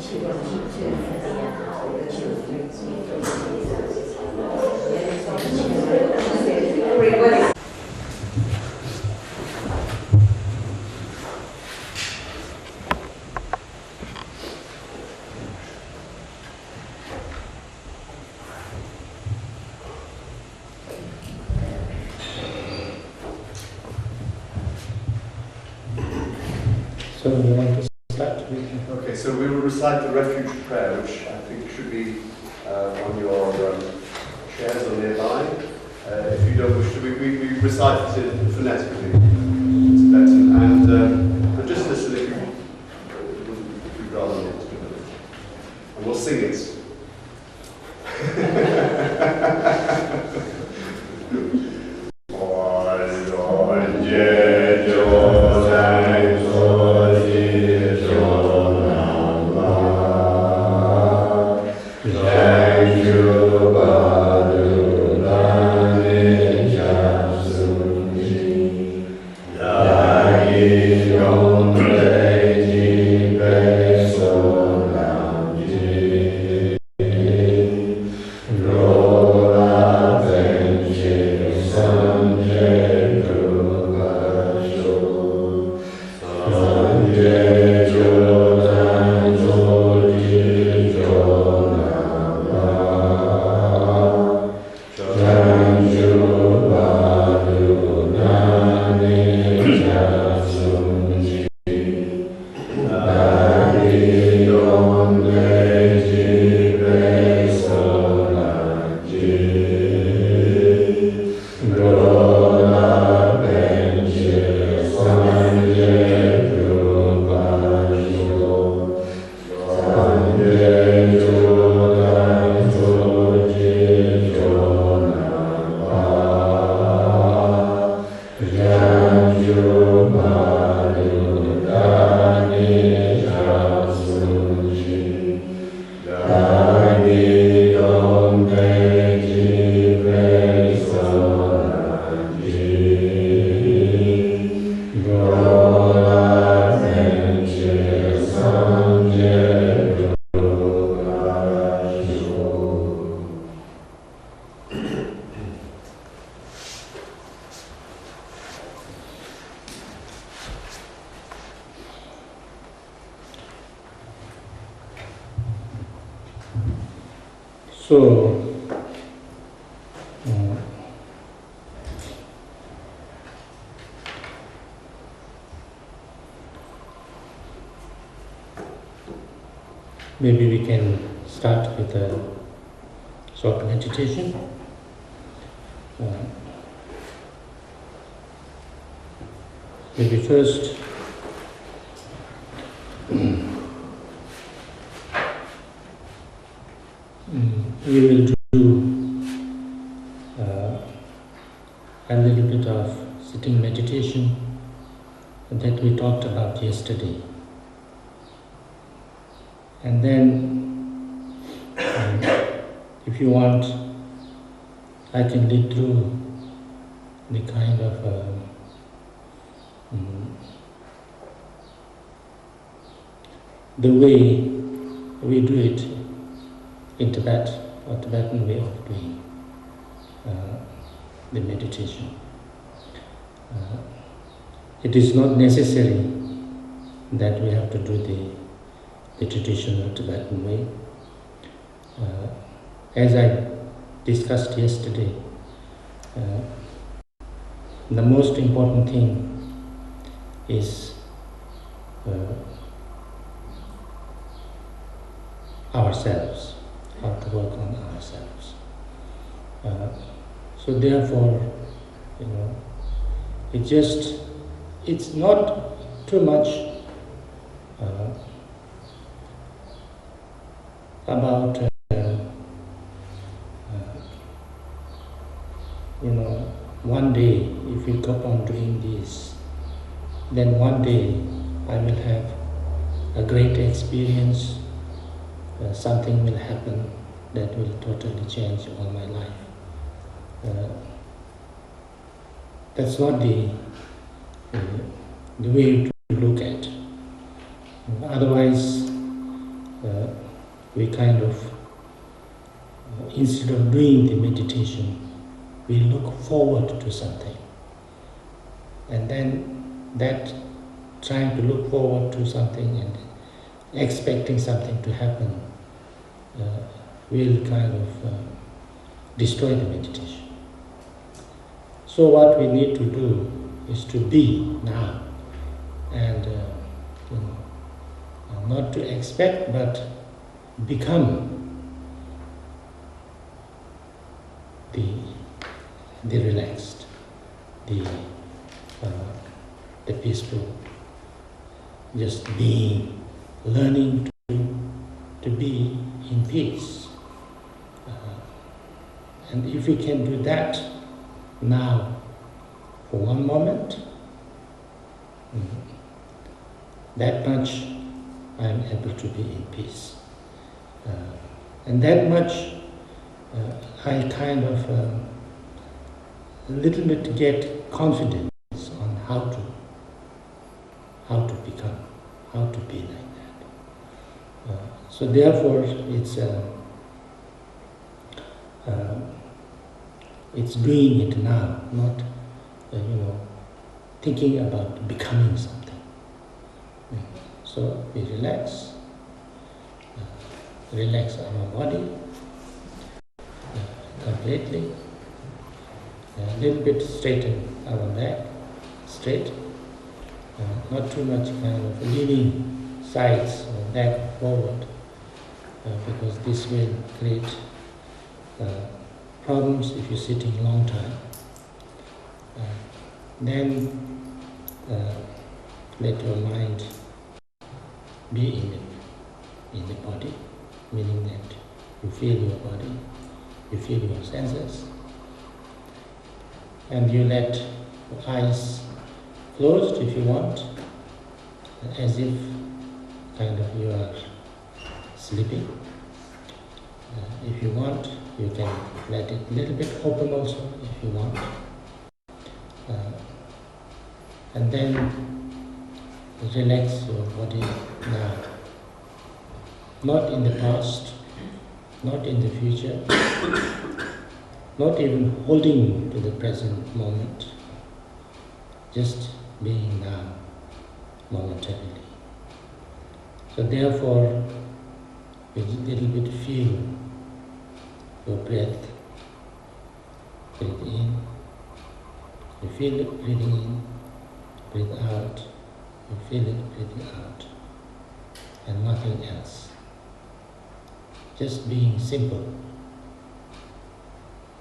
So you want to start? Okay, so we will recite the refuge prayer, which I think should be on your chairs or nearby. If you don't wish to, we recite it phonetically. It's Tibetan, and just listen if you'd rather not. And we'll sing it. So, maybe we can start with a short meditation. Maybe first we will do a little bit of sitting meditation that we talked about yesterday. And then, if you want, I can lead through the kind of the way we do it in Tibet, or Tibetan way of doing the meditation. It is not necessary that we have to do the traditional Tibetan way. As I discussed yesterday, the most important thing is ourselves, how to work on ourselves. So therefore, it's not too much about one day if we keep on doing this, then one day I will have a great experience, something will happen that will totally change all my life. That's not the way to look at. Otherwise, we kind of, instead of doing the meditation, we look forward to something. And then that trying to look forward to something and expecting something to happen will kind of destroy the meditation. So what we need to do is to be now, and not to expect, but become the relaxed, the peaceful, just being, learning to be in peace. And if we can do that now for one moment, that much I am able to be in peace. And that much I kind of a little bit get confidence on how to become, how to be like that. So therefore it's doing it now, not thinking about becoming something. So we relax our body completely, a little bit straighten our back, straight, not too much kind of leaning sides or back forward, because this will create problems if you're sitting a long time. Then let your mind be in the body, meaning that you feel your body, you feel your senses, and you let your eyes closed if you want, as if kind of you are sleeping. If you want, you can let it a little bit open also if you want. And then relax your body now. Not in the past, not in the future, not even holding to the present moment, just being now, momentarily. So therefore, you little bit feel your breath. Breathe in, you feel it breathing in, breathe out, you feel it breathing out, and nothing else. Just being simple.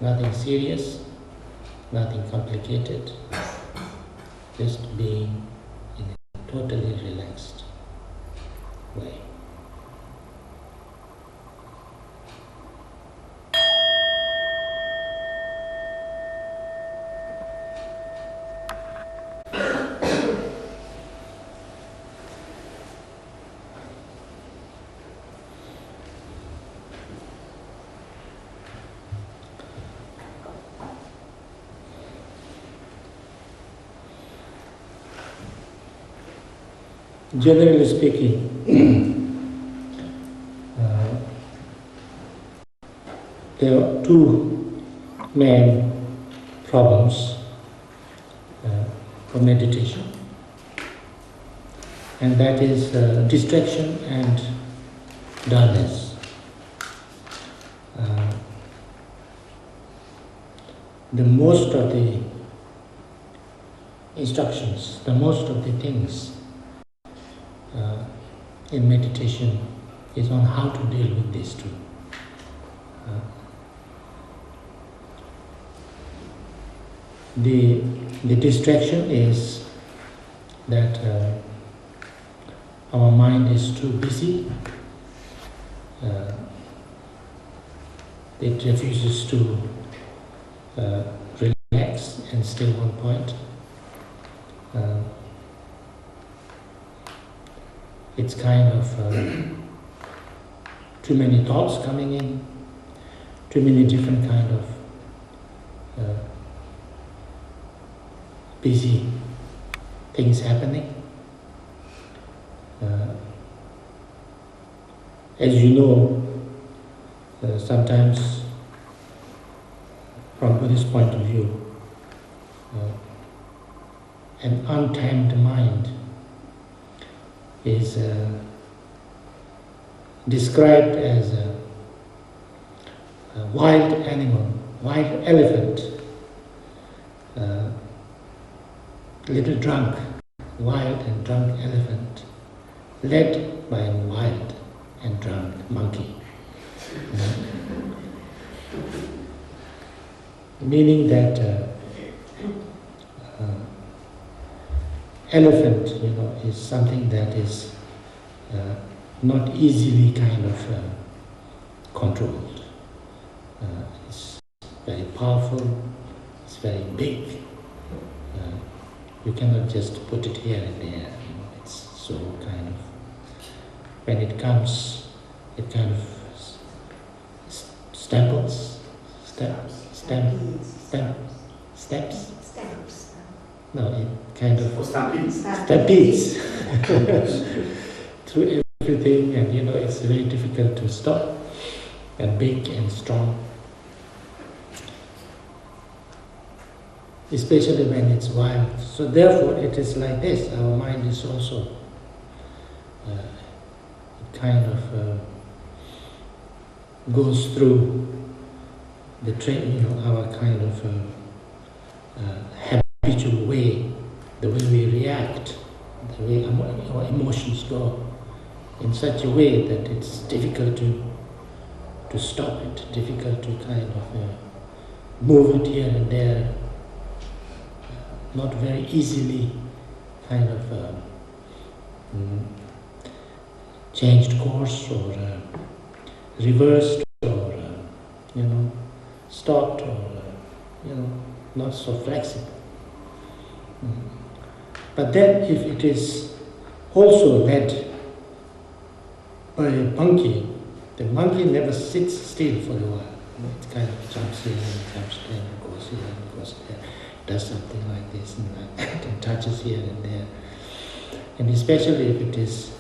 Nothing serious, nothing complicated, just being in a totally relaxed way. Generally speaking, there are two main problems for meditation, and that is distraction and dullness. The most of the instructions, the most of the things in meditation is on how to deal with these two. The distraction is that our mind is too busy. It refuses to relax and stay on point. It's kind of too many thoughts coming in, too many different kind of busy things happening. As you know, sometimes from Buddhist point of view, an untamed mind is described as a wild animal, wild elephant, little drunk, wild and drunk elephant, led by a wild and drunk monkey. Meaning that elephant, is something that is not easily kind of controlled. It's very powerful, it's very big. You cannot just put it here and there. It's so kind of, when it comes, it kind of stamps. No, it kind of stampedes through everything, and it's very difficult to stop, and big and strong. Especially when it's wild. So therefore it is like this. Our mind is also it kind of goes through the our kind of habitual way, the way we react, the way our emotions go, in such a way that it's difficult to stop it, difficult to kind of move it here and there, not very easily kind of changed course or reversed or stopped or not so flexible. But then if it is also led by a monkey, the monkey never sits still for a while. It kind of jumps here and jumps there and goes here and goes there, does something like this and like that, and touches here and there. And especially if it is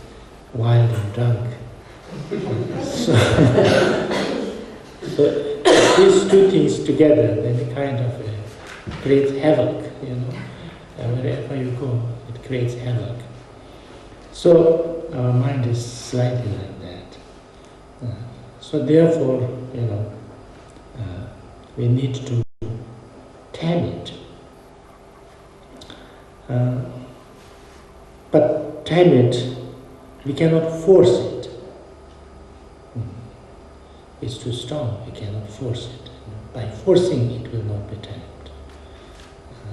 wild and drunk. So these two things together, then it kind of creates havoc, wherever you go, it creates havoc. So our mind is slightly like that. So therefore, we need to tame it. But tame it, we cannot force it. It's too strong, we cannot force it. By forcing it will not be tamed.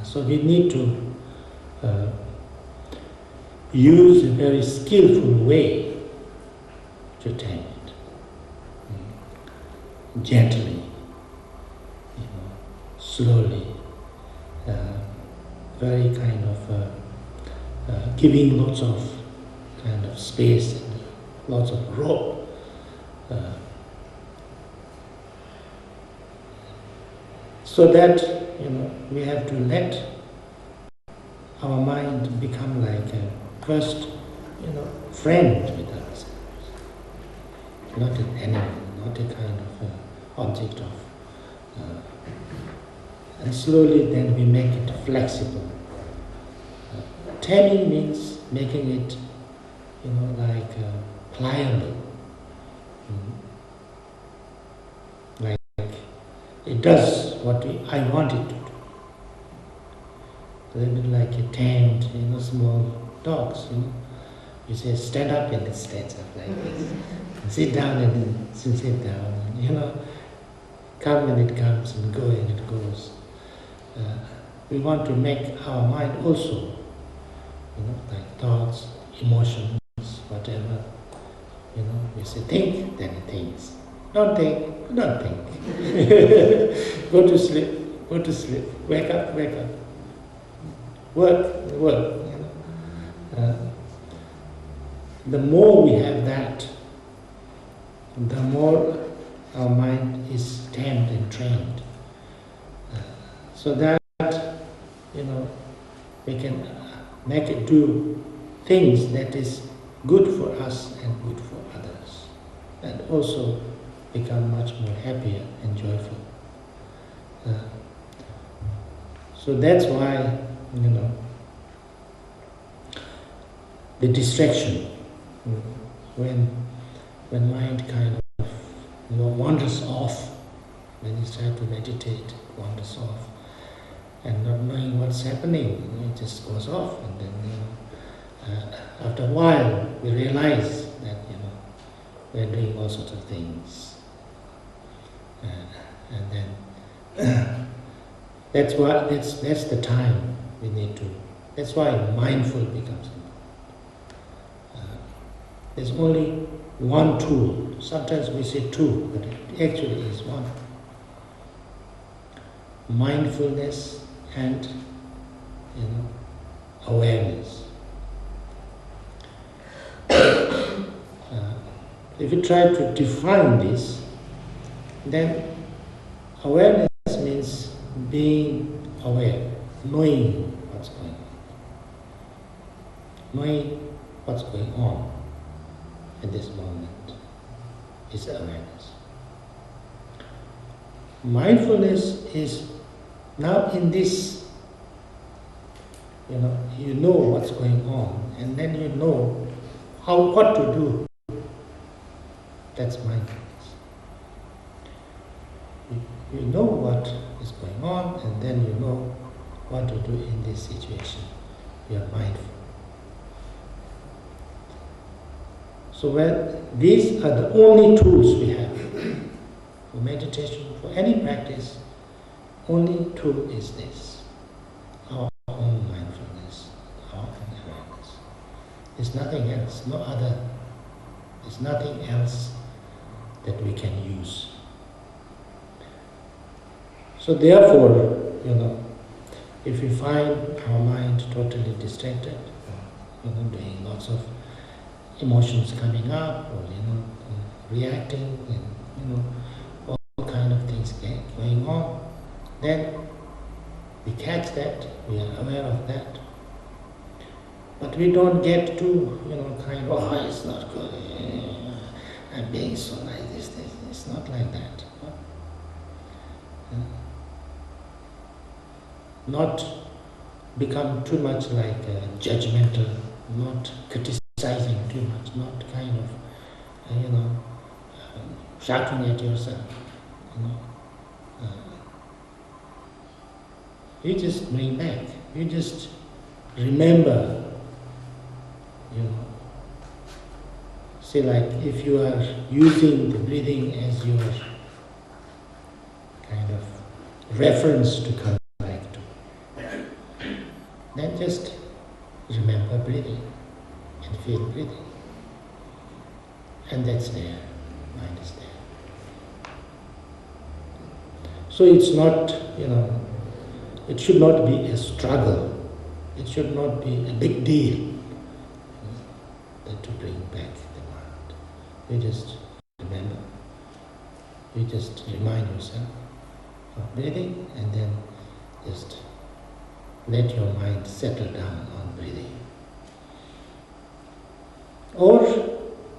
So we need to use a very skillful way to tame it. Gently, slowly, very kind of giving lots of kind of space and lots of rope. So that we have to let our mind become like a first friend with ourselves, not an enemy, not a kind of object of, and slowly then we make it flexible. Taming means making it like pliable. Like it does what I want it to do. A little bit like a tamed, small dogs. You say stand up and it stands up like this. Sit down and it sit down. And, come and it comes and go and it goes. We want to make our mind also, like thoughts, emotions, whatever. We say think, then it thinks. Don't think, don't think. Go to sleep, wake up. Work. The more we have that, the more our mind is tamed and trained. So that, we can make it do things that is good for us and good for others. and also become much more happier and joyful. So that's why, the distraction, when mind kind of wanders off, when you start to meditate, wanders off, and not knowing what's happening, it just goes off, and then after a while we realize that we're doing all sorts of things, and then that's the time we need to. That's why mindful becomes important. There's only one tool. Sometimes we say two, but it actually is one. Mindfulness and awareness. If you try to define this, then awareness means being aware, knowing what's going on. Knowing what's going on at this moment is awareness. Mindfulness is now in this, you know what's going on, and then you know what to do. That's mindfulness. You know what is going on, and then you know what to do in this situation. You are mindful. So these are the only tools we have for meditation, for any practice. Only tool is this, our own mindfulness, our own awareness. There's nothing else, no other. There's nothing else that we can use. So therefore, if we find our mind totally distracted, doing lots of emotions coming up, or reacting, and all kind of things going on, then we catch that, we are aware of that, but we don't get too, it's not good, I'm being so like this. It's not like that. Not become too much like judgmental, not criticizing too much, not kind of, shouting at yourself. You just bring back, you just remember, say like if you are using the breathing as your kind of reference to come back to, then just remember breathing and feel breathing. And that's there, mind is there. So it's not, it should not be a struggle. It should not be a big deal to bring back the mind. You just remember. You just remind yourself of breathing, and then just let your mind settle down on breathing. Or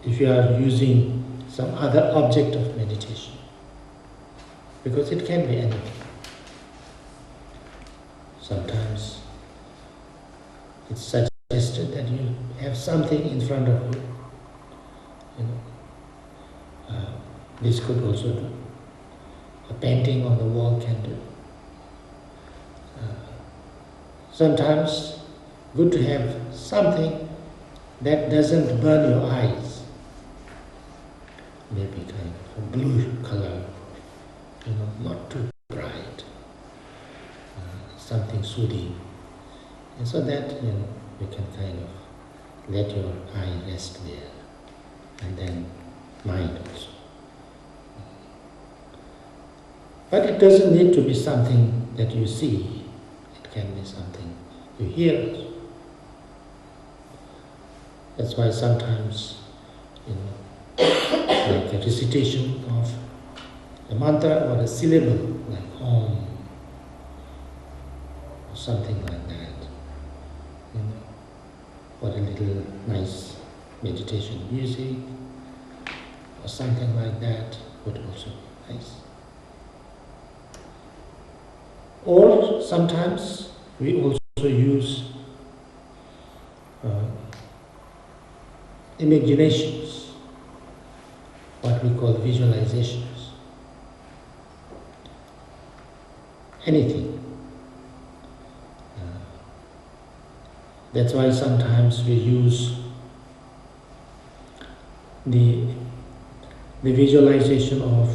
if you are using some other object of meditation, because it can be anything. Sometimes it's suggested that you have something in front of you. This could also do. A painting on the wall can do. Sometimes good to have something that doesn't burn your eyes. Maybe kind of a blue color, not too bright. Something soothing. And so that, you can kind of let your eye rest there. And then mind also. But it doesn't need to be something that you see. It can be something you hear. That's why sometimes, like a recitation of a mantra or a syllable, like Om, or something like that, or a little nice meditation music, or something like that would also be nice. Or sometimes we also use imaginations, what we call visualizations. Anything. That's why sometimes we use the visualization of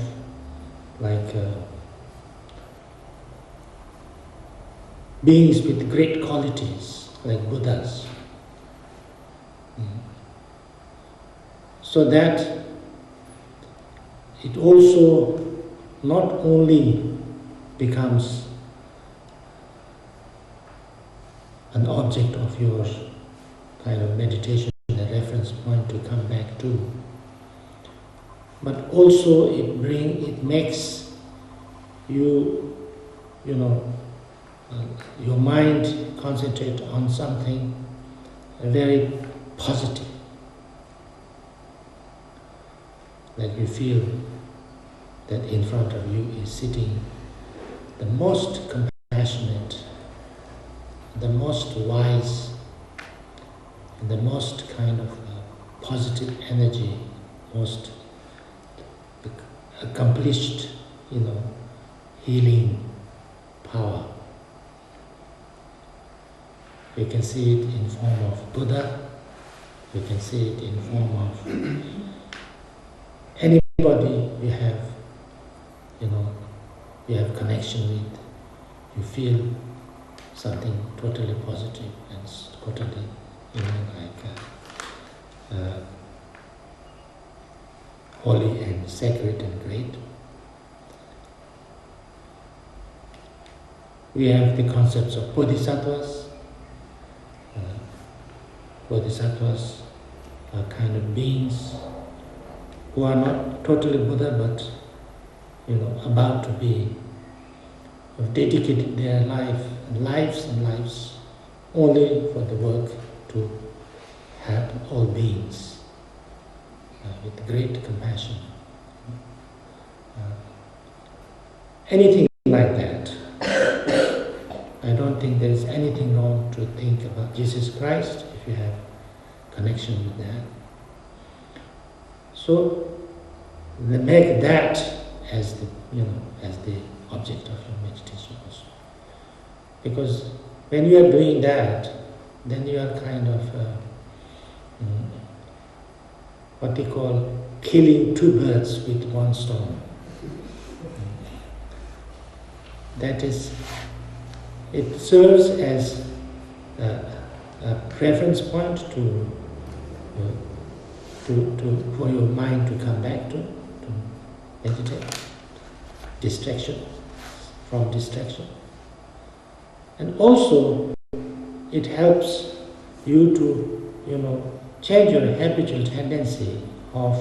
beings with great qualities, like Buddhas. So that it also not only becomes an object of your kind of meditation, a reference point to come back to, but also it makes you, your mind concentrate on something very positive. Like you feel that in front of you is sitting the most compassionate, the most wise, and the most kind of positive energy, most accomplished, healing power. We can see it in form of Buddha, we can see it in form of anybody you have, you have connection with, you feel something totally positive and totally, holy and sacred and great. We have the concepts of bodhisattvas. Bodhisattvas are kind of beings who are not totally Buddha, but about to be, have dedicated their lives only for the work to help all beings with great compassion. Anything like that. I don't think there is anything wrong to think about Jesus Christ if you have connection with that. So make that as the as the object of your meditation also. Because when you are doing that, then you are kind of what they call killing two birds with one stone. That is, it serves as a reference point for your mind to come back to meditate. From distraction. And also, it helps you to, change your habitual tendency of,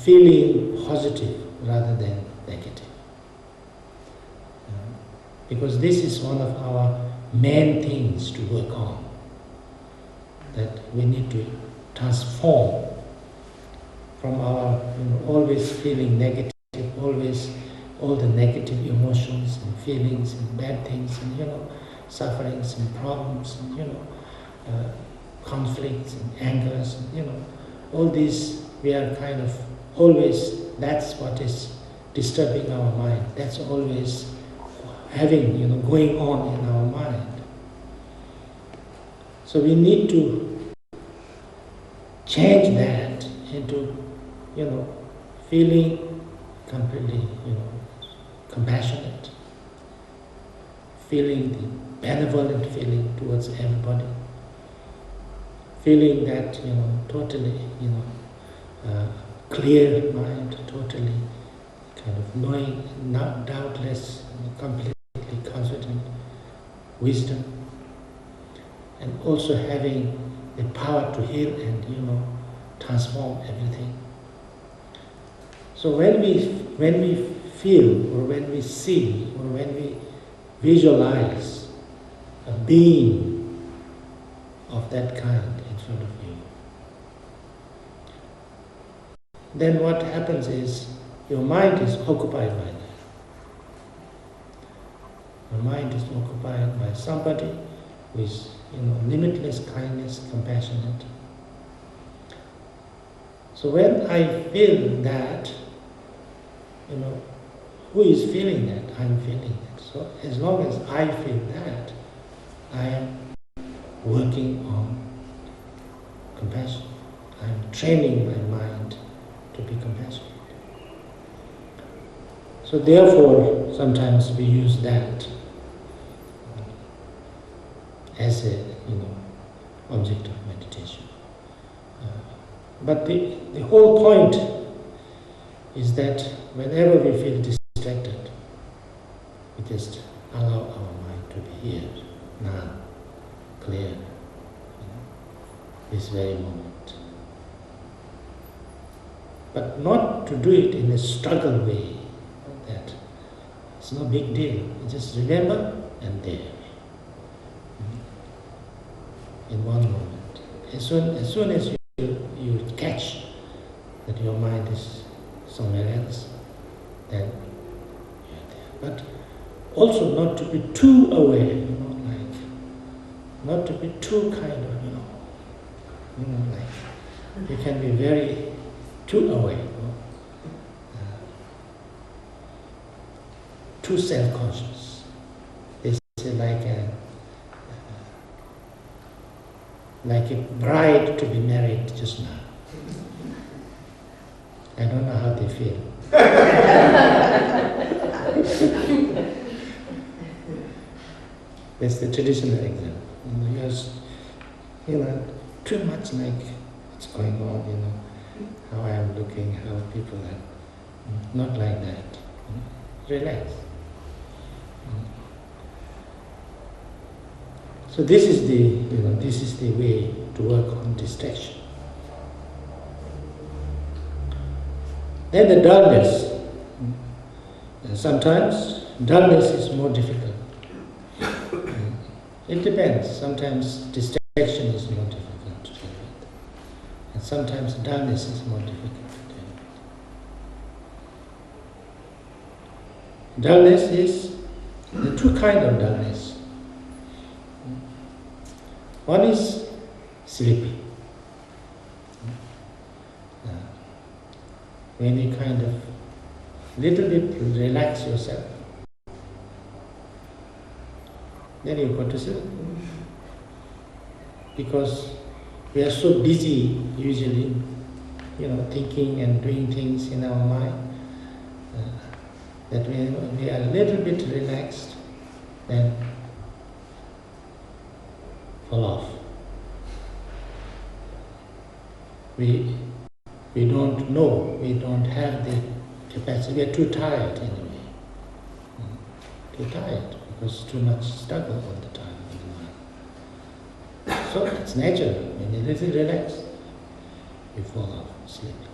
feeling positive rather than negative. Because this is one of our main things to work on. That we need to transform from our always feeling negative, always all the negative emotions and feelings and bad things and sufferings and problems and conflicts and angers and all these, we are kind of always, that's what is disturbing our mind. That's always having, going on in our mind. So we need to change that into, feeling completely, compassionate, feeling the benevolent feeling towards everybody, feeling that, totally, clear mind, totally kind of knowing, not doubtless, completely confident, wisdom, and also having the power to heal and, transform everything. So when we feel, or when we see, or when we visualize a being of that kind in front of you, then what happens is your mind is occupied by that. Your mind is occupied by somebody who is, limitless kindness, compassionate. So when I feel that, who is feeling that? I'm feeling that. So as long as I feel that, I am working on compassion. I'm training my mind to be compassionate. So therefore, sometimes we use that as a object of meditation. But the whole point is that whenever we feel distracted, we just allow our mind to be here, now, clear, this very moment. But not to do it in a struggle way, that it's no big deal. You just remember and there. In one moment. As soon as you catch that your mind is somewhere else, then you're there. But also not to be too aware, not to be too kind of, you can be very too aware, too self-conscious. They say like a bride to be married just now. I don't know how they feel. That's the traditional example. Too much like what's going on, how I am looking, how people are. Not like that. Relax. So this is the way to work on distraction. Then the dullness. Sometimes dullness is more difficult. It depends. Sometimes distraction is more difficult to deal with. And sometimes dullness is more difficult to deal with. Dullness is the two kinds of dullness. One is sleepy. When you kind of little bit relax yourself, then you go to sleep. Because we are so busy usually, thinking and doing things in our mind, that when we are a little bit relaxed, then fall off. We don't know, we don't have the capacity, we are too tired anyway. Too tired, because too much struggle all the time in the mind. So it's natural, when you're a little relaxed, you fall off, sleeping.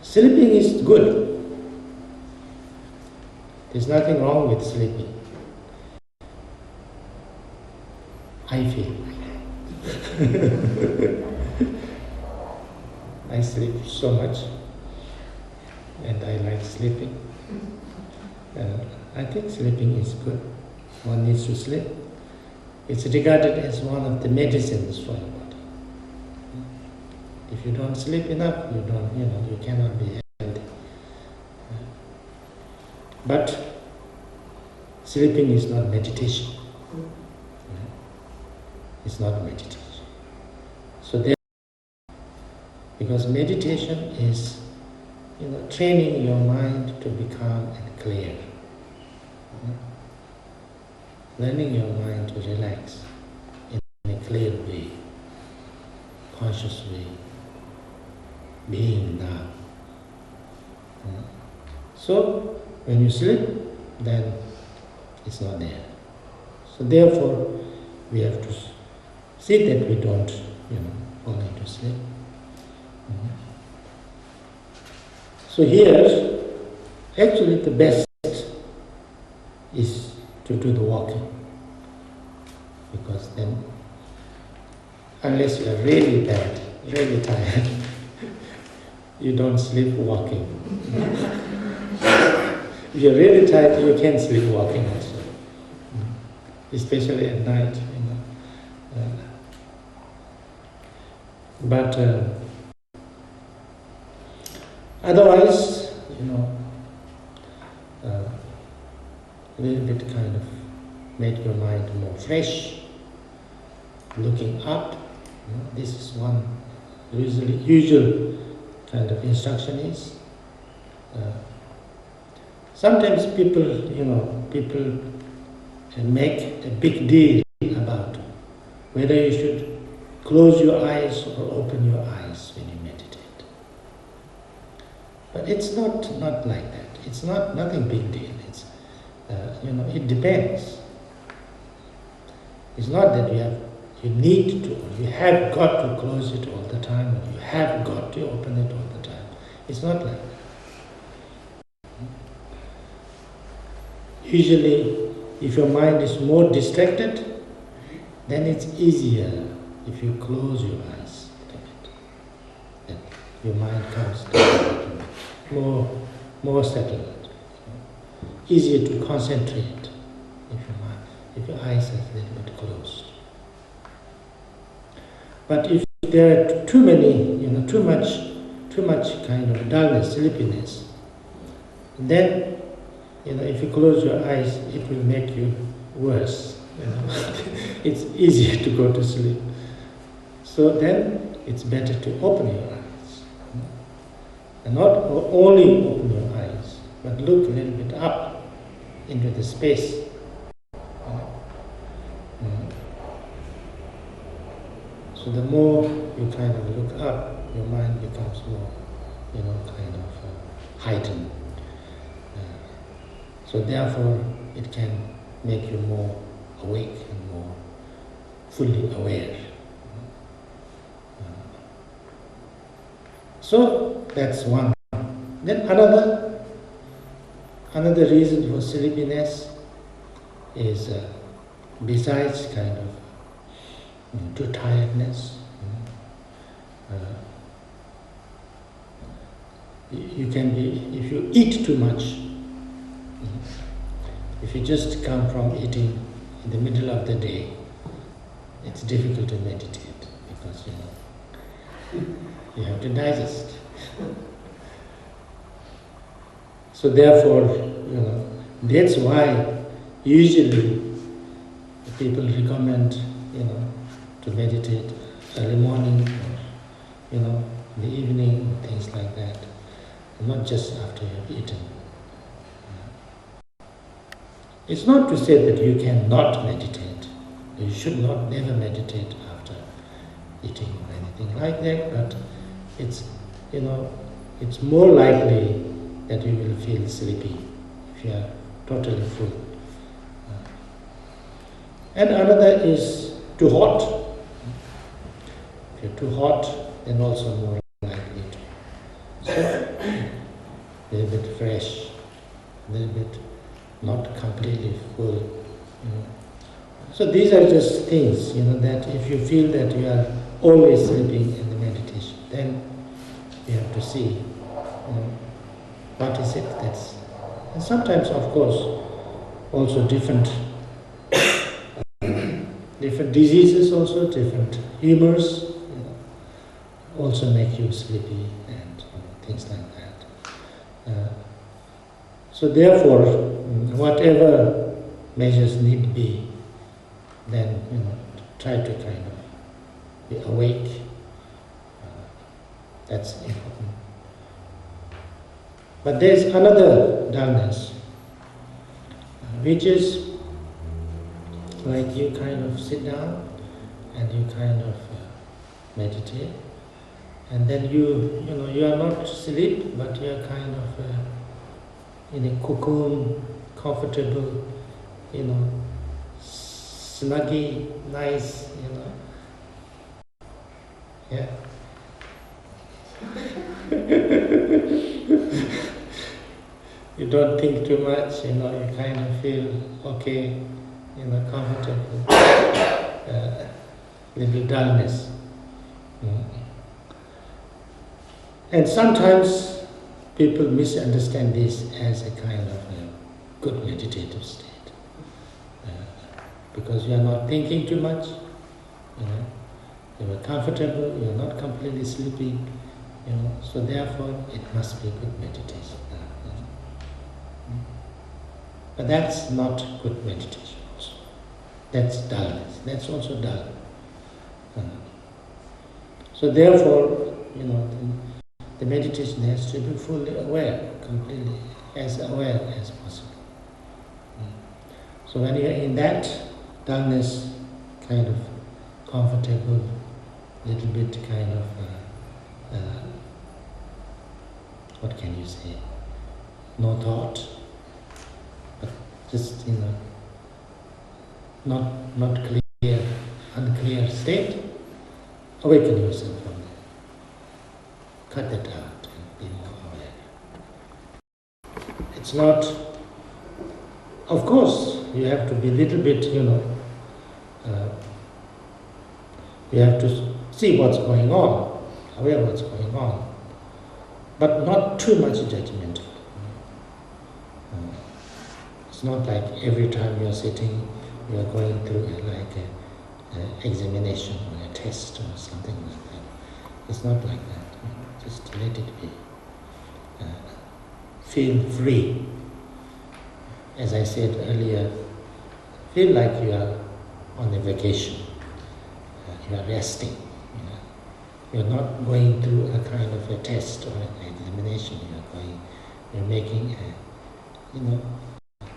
Sleeping is good. There's nothing wrong with sleeping. I feel. I sleep so much, and I like sleeping. I think sleeping is good. One needs to sleep. It's regarded as one of the medicines for your body. If you don't sleep enough, you cannot be healthy. But sleeping is not meditation. It's not meditation. So there, because meditation is, training your mind to be calm and clear. Learning your mind to relax in a clear way, conscious way, being now. So when you sleep, then it's not there. So therefore, we have to see that we don't, fall into sleep. So here, actually the best is to do the walking, because then, unless you are really bad, really tired, you don't sleep walking. If you're really tired, you can sleep walking also, especially at night. But otherwise, a little bit kind of make your mind more fresh, looking up. This is one usual kind of instruction is. Sometimes people make a big deal about whether you should close your eyes or open your eyes when you meditate. But it's not like that. It's nothing big deal. It's it depends. It's not that you need to, or you have got to close it all the time, or you have got to open it all the time. It's not like that. Usually, if your mind is more distracted, then it's easier if you close your eyes a little bit. Then your mind comes down, more settled. Easier to concentrate if your eyes are a little bit closed. But if there are too many, too much kind of dullness, sleepiness, then if you close your eyes, it will make you worse. It's easier to go to sleep. So then it's better to open your eyes. And not only open your eyes, but look a little bit up into the space. So the more you kind of look up, your mind becomes more, kind of heightened. So therefore, it can make you more awake and more fully aware. So that's one. Then another reason for sleepiness is besides kind of too tiredness. You can be, if you eat too much, if you just come from eating in the middle of the day, it's difficult to meditate because you have to digest. So therefore, that's why usually people recommend, to meditate early morning or, in the evening, things like that, not just after you've eaten. It's not to say that you cannot meditate. You should never meditate after eating or anything like that, but it's more likely that you will feel sleepy if you are totally full. And another is too hot. If you're too hot, then also more likely to. So, a little bit fresh, a little bit not completely full. So these are just things, that if you feel that you are always sleeping in the meditation, then you have to see what is it that's. And sometimes, of course, also different diseases, also different humors, also make you sleepy and things like that. So therefore, whatever measures need be, then try to kind of be awake. That's important. But there's another dullness, which is like you kind of sit down and you kind of meditate, and then you are not asleep, but you are kind of in a cocoon, comfortable, snuggy, nice, Yeah. You don't think too much, you kind of feel okay, comfortable, little dullness. And sometimes people misunderstand this as a kind of a good meditative state. Because you are not thinking too much, you are comfortable, you are not completely sleeping, so therefore it must be good meditation. But that's not good meditation also. That's dullness. That's also dull. So therefore, the meditation has to be fully aware, completely as aware as possible. So when you're in that dullness, kind of comfortable, little bit kind of, what can you say, no thought, but just, not clear, unclear state, awaken yourself from there. Cut that out and be more aware. It's not, of course, you have to be a little bit, you have to see what's going on, aware what's going on, but not too much judgmental. It's not like every time you're sitting, you're going through an examination or a test or something like that. It's not like that. Just let it be. Feel free. As I said earlier, feel like you are on a vacation. You are resting. You're not going through a kind of a test or an examination. You're making a,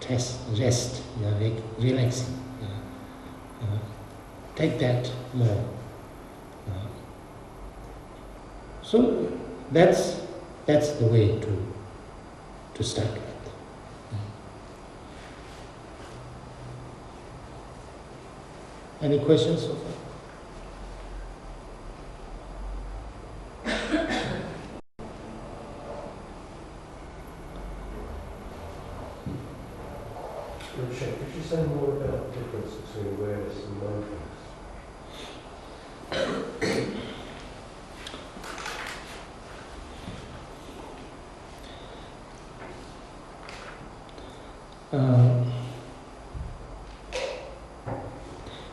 test, rest. You're relaxing. Take that more. So that's the way to start with. Any questions so far? Could you say more about the difference between awareness and mindfulness?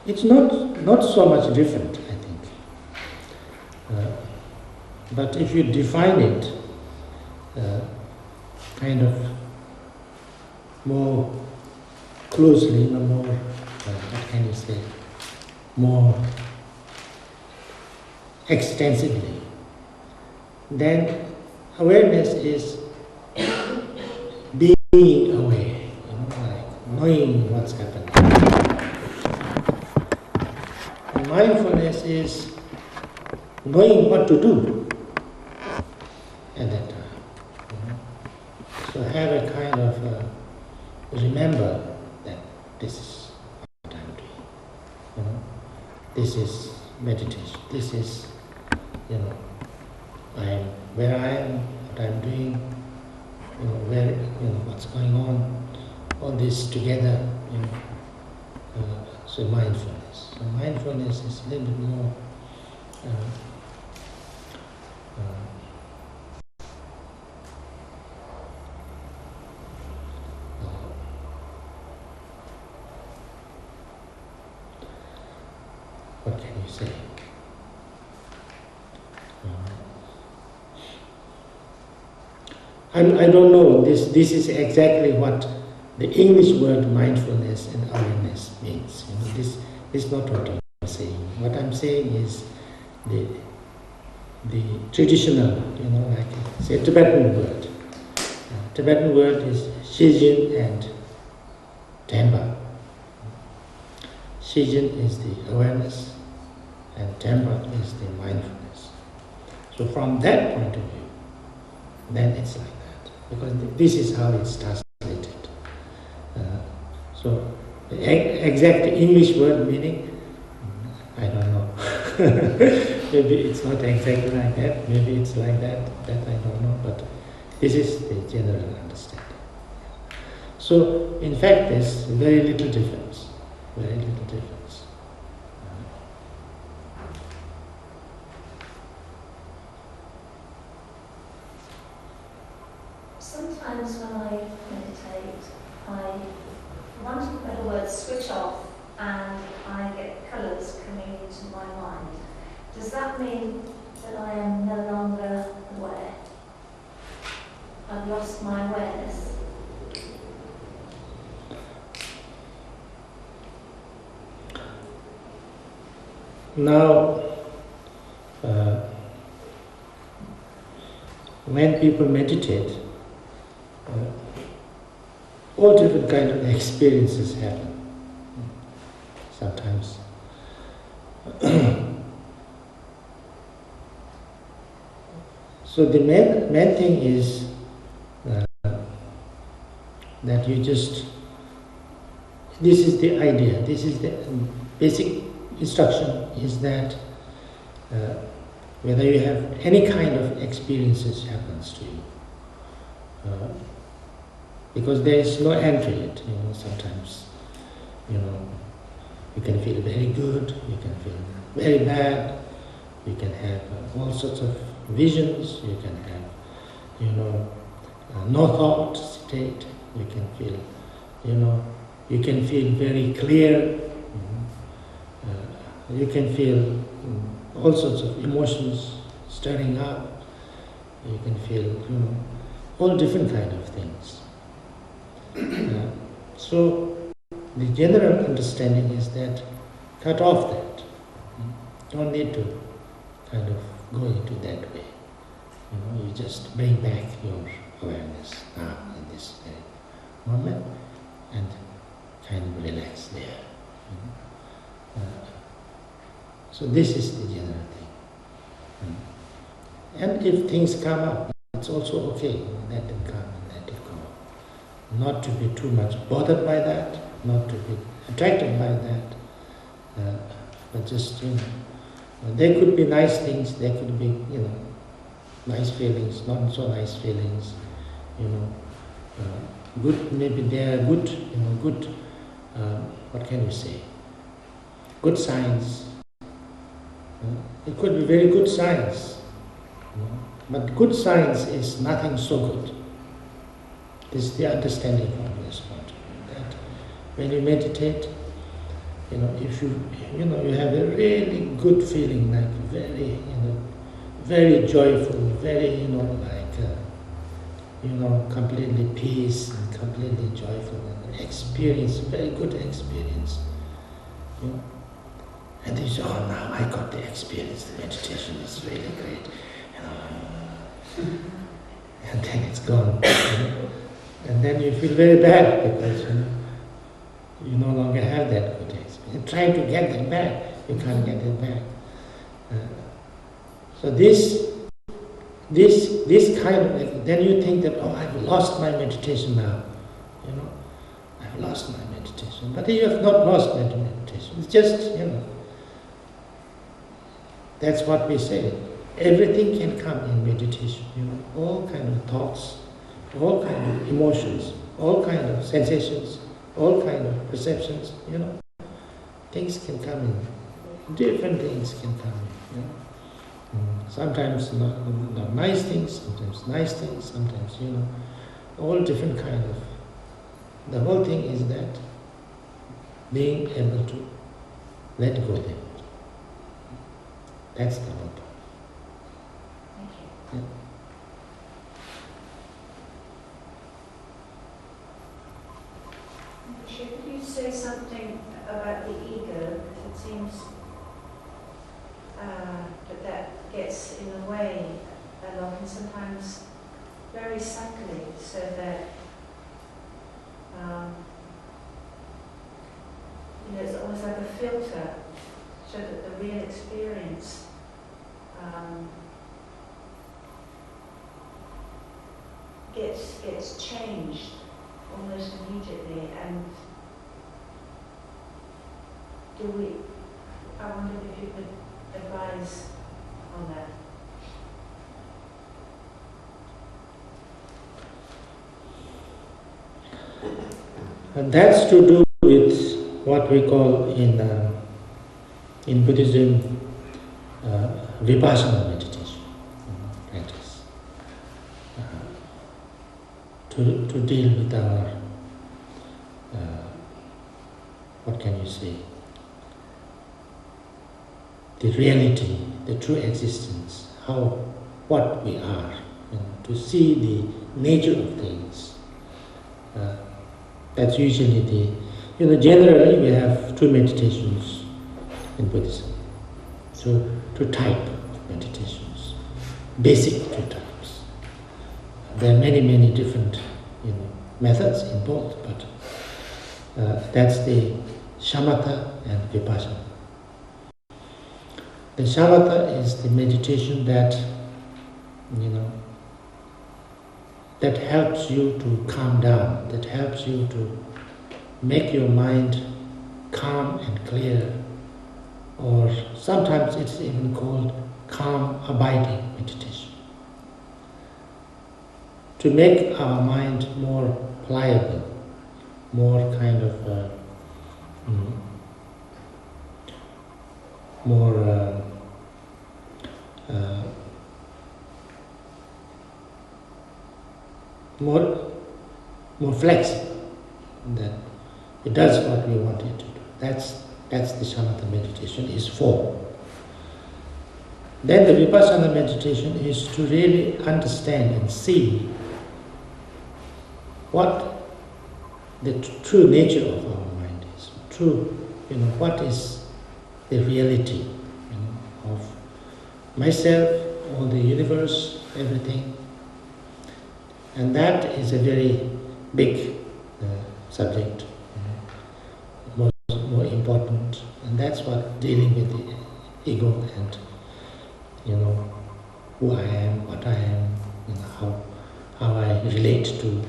It's not so much different, I think. But if you define it kind of more closely, more, what can you say, more extensively, then awareness is being aware, like knowing what's happening. And mindfulness is knowing what to do at that time. So have a kind of remember that this is what I'm doing. This is meditation. This is, where I am, what I'm doing, where, what's going on, all this together, so mindfulness. So mindfulness is a little bit more what can you say? I don't know, this is exactly what the English word mindfulness and awareness means. This is not what I'm saying. What I'm saying is the traditional, like say Tibetan word. Tibetan word is Shijin and Tempa. Shijin is the awareness and Tempa is the mindfulness. So from that point of view, then it's like that. Because this is how it's translated. So the exact English word meaning, I don't know. Maybe it's not exactly like that, maybe it's like that I don't know, but this is the general understanding. So in fact there's very little difference. Sometimes when I meditate, I, for want of a better word, switch off and I get colours coming into my mind. Does that mean that I am no longer aware? I've lost my awareness. Now, when people meditate, all different kind of experiences happen. Sometimes. So the main thing is that you just, this is the idea, this is the basic instruction, is that whether you have any kind of experiences happens to you, because there is no end to it. Sometimes, you can feel very good, you can feel very bad, you can have all sorts of visions, you can have, no thought state, you can feel, you can feel very clear, you can feel all sorts of emotions stirring up, you can feel, all different kind of things. So the general understanding is that cut off that. Don't need to kind of go into that way. You just bring back your awareness now in this moment and kind of relax there. So this is the general thing. And if things come up, it's also okay. Let them come and let it go. Not to be too much bothered by that, not to be attracted by that, but just, there could be nice things, there could be, nice feelings, not so nice feelings, good, maybe they are good, good, what can you say, good signs. It could be very good signs, but good signs is nothing so good. This is the understanding of this point, that when you meditate, if you have a really good feeling, like very, very joyful, very, completely peace and completely joyful, and experience, very good experience, and you say, oh, now I got the experience, the meditation is really great, and then it's gone, and then you feel very bad because, you no longer have that good experience. You're trying to get it back, you can't get it back. So this kind of, then you think that, oh, I've lost my meditation now. I've lost my meditation. But you have not lost meditation. It's just, that's what we say. Everything can come in meditation. All kind of thoughts, all kind of emotions, all kind of sensations, all kind of perceptions, things can come in. Different things can come in. Sometimes not nice things, sometimes nice things, sometimes, all different kind of. The whole thing is that being able to let go of it. That's the whole point. Thank you. Yeah. Could you say something about the ego? It seems that gets in the way a lot, and sometimes very subtly, so that it's almost like a filter, so that the real experience gets changed almost immediately. And I wondered if you could advise on that. And that's to do with what we call in Buddhism vipassana meditation practice. to deal with our, what can you say, the reality, the true existence, what we are, to see the nature of things. That's usually generally we have two meditations in Buddhism. So two types of meditations, basic two types. There are many different methods in both, but that's the shamatha and vipassana. The shamatha is the meditation that that helps you to calm down, that helps you to make your mind calm and clear, or sometimes it's even called calm abiding meditation. To make our mind more pliable, more kind of more flexible, that it does what we want it to do. That's the shamatha meditation is for. Then the vipassana meditation is to really understand and see what the true nature of our mind is. What is the reality of myself, all the universe, everything. And that is a very big subject, more important, and that's what dealing with the ego and who I am, what I am, how I relate to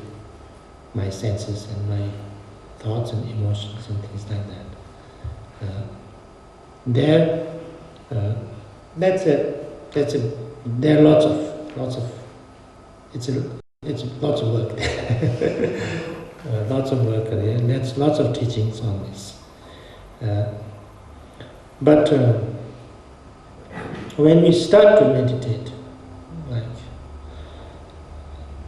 my senses and my thoughts and emotions and things like that. There are lots of it's lots of work there. Lots of work there, and that's lots of teachings on this. But when we start to meditate, like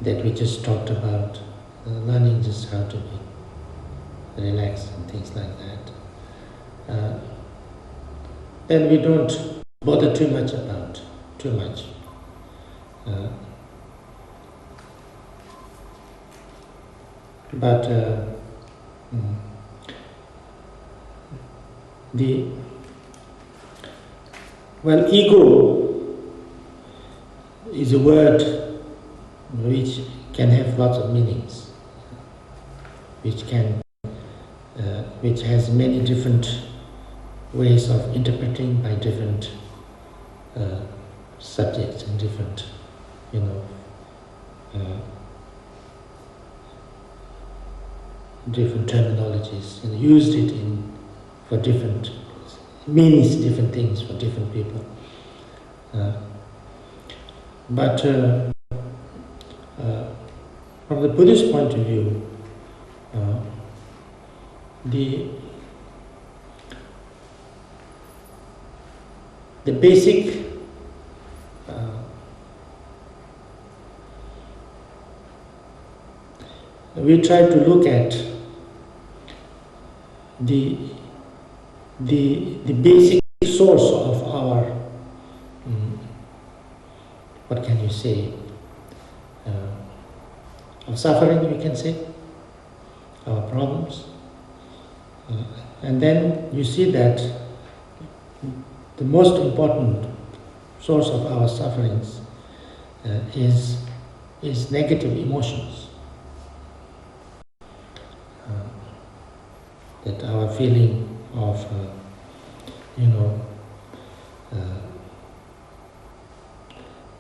that we just talked about, learning just how to be relaxed and things like that, then we don't bother too much. But ego is a word which can have lots of meanings, which has many different ways of interpreting by different subjects and different, different terminologies, and used it for different means, different things for different people. But from the Buddhist point of view, the basic we try to look at the basic source of our what can you say, of suffering, we can say, our problems, and then you see that the most important source of our sufferings is negative emotions. That our feeling of,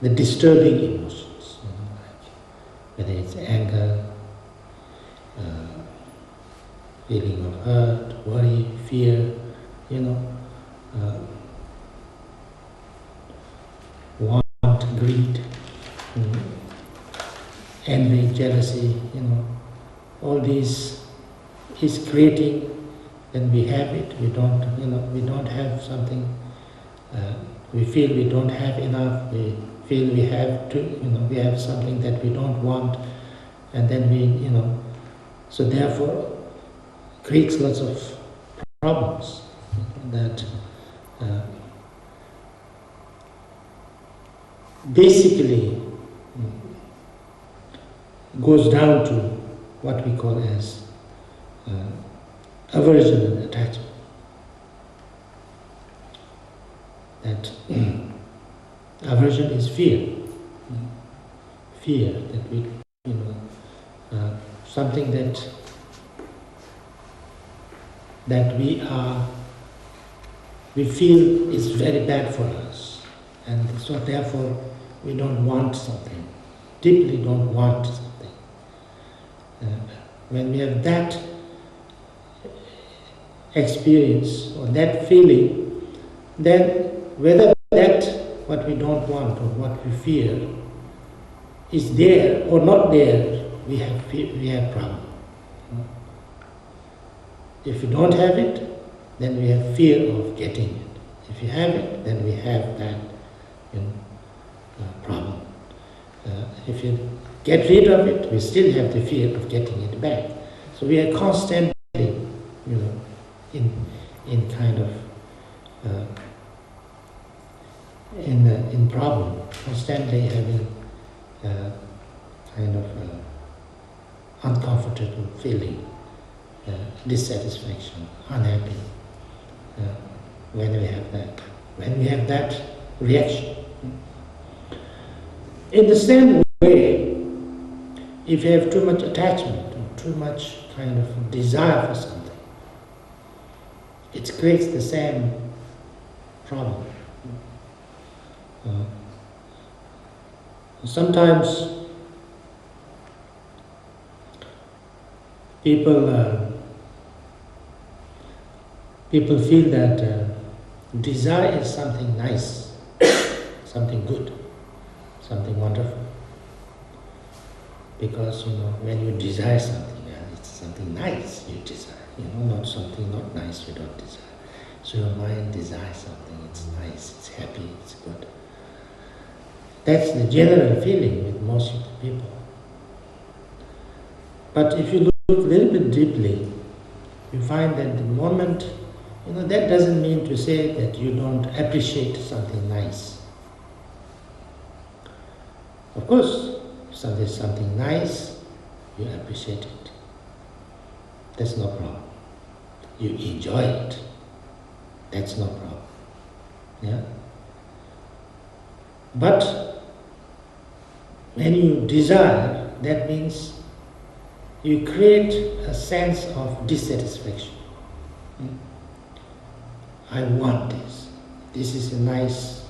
the disturbing emotions, whether it's anger, feeling of hurt, worry, fear, want, greed, envy, jealousy, all these is creating. When we have it, we don't have something. We feel we don't have enough. We feel we have to, we have something that we don't want. And then we, so therefore creates lots of problems that basically goes down to what we call as aversion and attachment. That aversion is fear. Fear that we, something that we feel is very bad for us, and so therefore we don't want something, deeply don't want something. When we have that experience or that feeling, then whether that what we don't want or what we fear is there or not there, we have problem. If we don't have it, then we have fear of getting it. If you have it, then we have that problem. If you get rid of it, we still have the fear of getting it back. So we are constantly, in kind of in problem, constantly having kind of uncomfortable feeling, dissatisfaction, unhappy. When we have that reaction. In the same way, if you have too much attachment or too much kind of desire for something, it creates the same problem. Sometimes people feel that desire is something nice, something good, something wonderful. Because when you desire something, it's something nice you desire. Not something not nice you don't desire. So your mind desires something, it's nice, it's happy, it's good. That's the general feeling with most of the people. But if you look a little bit deeply, you find that the moment, that doesn't mean to say that you don't appreciate something nice. Of course, if there's something nice, you appreciate it. That's no problem. You enjoy it. That's no problem. Yeah? But when you desire, that means you create a sense of dissatisfaction. I want this. This is a nice,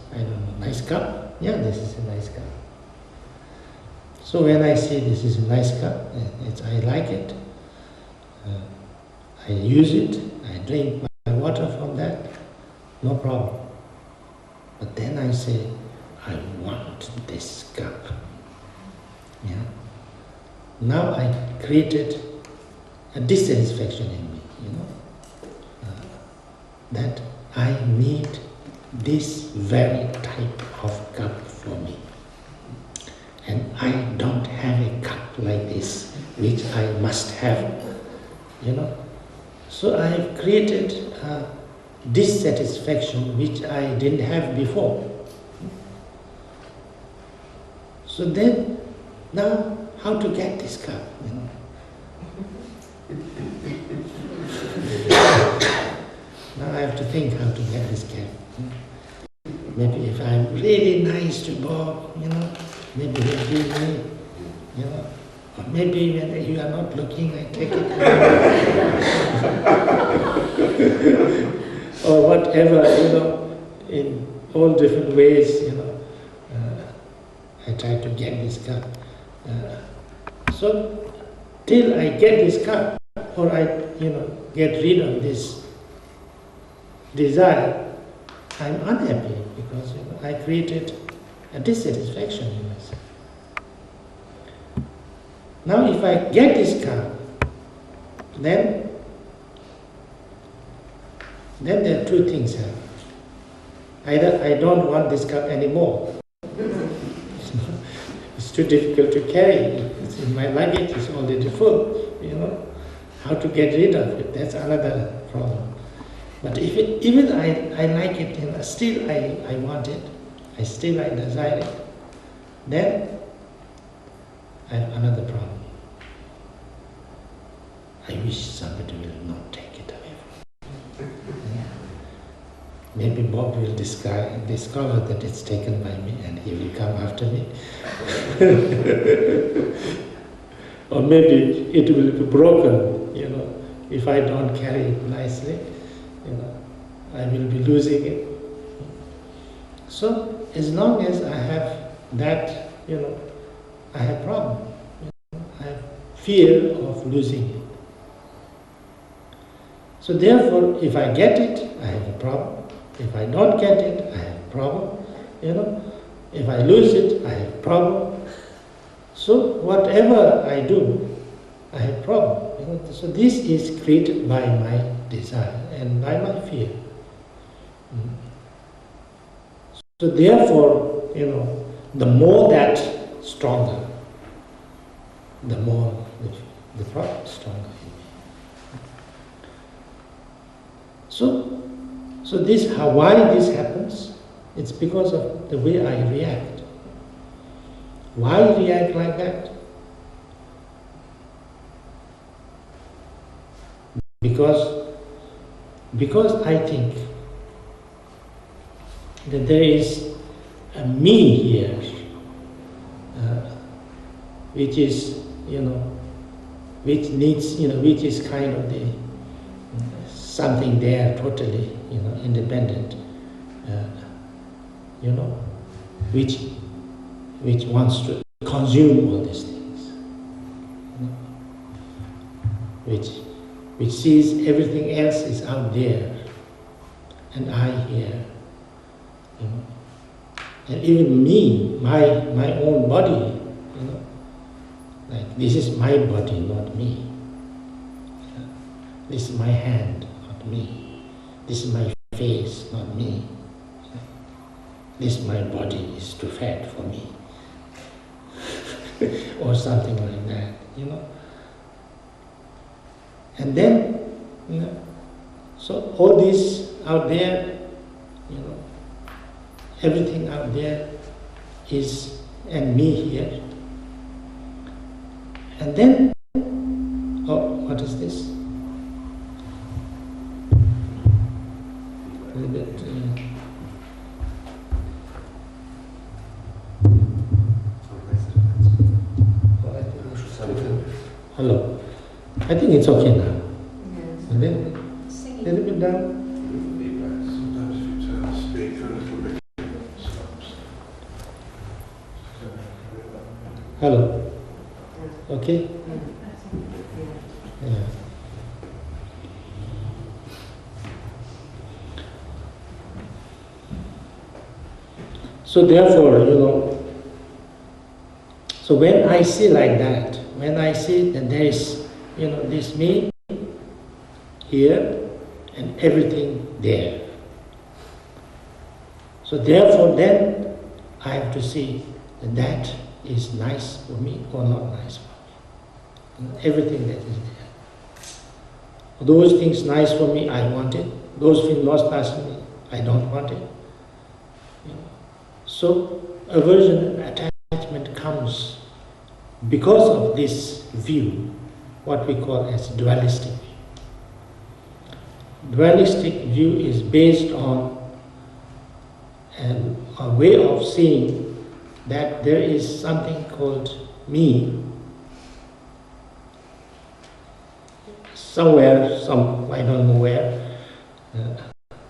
nice cup. Yeah, this is a nice cup. So when I say this is a nice cup, I like it. I use it. I drink my water from that. No problem. But then I say, I want this cup. Yeah. Now I created a dissatisfaction in me, that I need this very type of cup for me. And I don't have a cup like this, which I must have, So I have created a dissatisfaction which I didn't have before. So then, now, how to get this cup, Now I have to think how to get this cup. Maybe if I'm really nice to Bob, maybe he'll give me, or maybe when you are not looking, I take it. Or whatever, in all different ways, I try to get this cup. So till I get this cup, or I, get rid of this desire, I'm unhappy because I created a dissatisfaction in myself. Now if I get this cup, then there are two things happen. Either I don't want this cup anymore. It's too difficult to carry. It's is in my luggage is already full, you know. How to get rid of it, that's another problem. But if it, even I like it, and still I want it, I desire it, then I have another problem. I wish somebody will not take it away from me. Yeah. Maybe Bob will discover that it's taken by me and he will come after me. Or maybe it will be broken, you know, if I don't carry it nicely, you know, I will be losing it. So as long as I have that, you know, I have problem. You know, I have fear of losing it. So therefore, if I get it, I have a problem. If I don't get it, I have a problem. You know, if I lose it, I have a problem. So whatever I do, I have a problem. You know? So this is created by my desire and by my fear. So therefore, you know, the more that stronger, the more the problem is stronger. So this why this happens? It's because of the way I react. Why react like that? Because I think that there is a me here, which is, you know, which needs, you know, which is kind of the something there totally, you know, independent, you know, which wants to consume all these things, you know, which sees everything else is out there, and I here, you know, and even me, my own body, you know, like this is my body, not me. This is my hand, not me. This is my face, not me. This my body is too fat for me. Or something like that, you know. And then, you know, so all this out there, you know, everything out there is, and me here. And then, oh, what is this? A little bit. Hello. I think it's okay now. Yes. A little bit down. Sometimes if you turn the speaker a little bit, it stops. Hello. Okay? Yeah. So therefore, you know, so when I see like that, when I see that there is, you know, this me here and everything there. So therefore then I have to see that that is nice for me or not nice for me. Everything that is there. Those things nice for me, I want it. Those things not nice for me, I don't want it. You know. So aversion and attachment comes because of this view, what we call as dualistic view. Dualistic view is based on a way of seeing that there is something called me somewhere, I don't know where,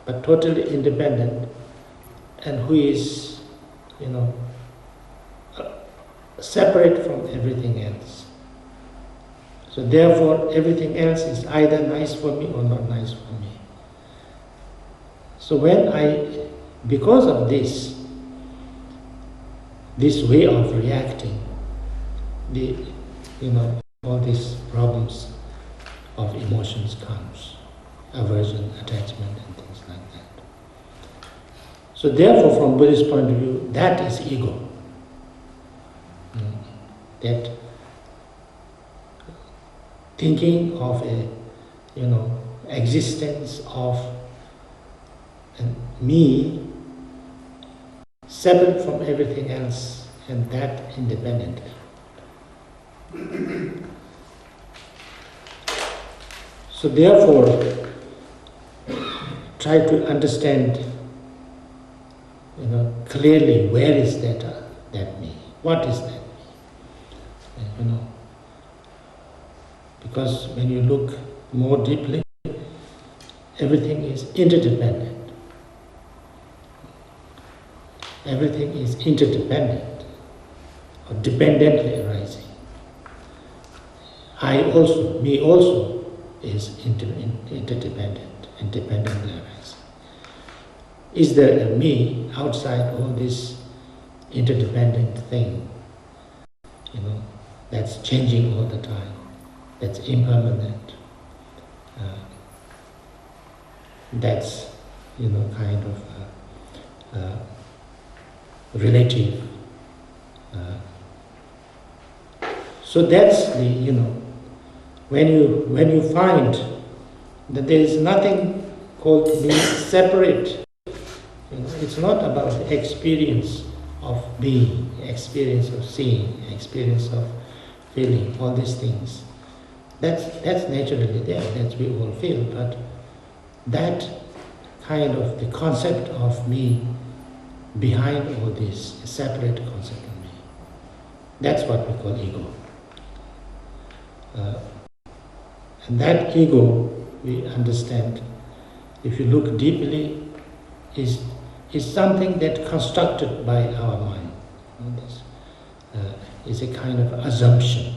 but totally independent, and who is, you know, separate from everything else. So therefore, everything else is either nice for me or not nice for me. So when because of this way of reacting, all these problems of emotions comes, aversion, attachment, and things like that. So therefore, from Buddhist point of view, that is ego. That thinking of a, existence of me separate from everything else and that independently. So therefore, try to understand, clearly where is that me? What is that me? Because when you look more deeply, everything is interdependent. Everything is interdependent or dependently arising. Me also is interdependent and dependently arising. Is there a me outside all this interdependent thing, that's changing all the time, that's impermanent, that's, kind of relative. So that's the, when you find that there is nothing called being separate, it's not about the experience of being, experience of seeing, experience of feeling, all these things. That's naturally there, that we all feel, but that kind of the concept of me behind all this, a separate concept of me, that's what we call ego. And that ego, we understand, if you look deeply, is something that constructed by our mind. This is a kind of assumption.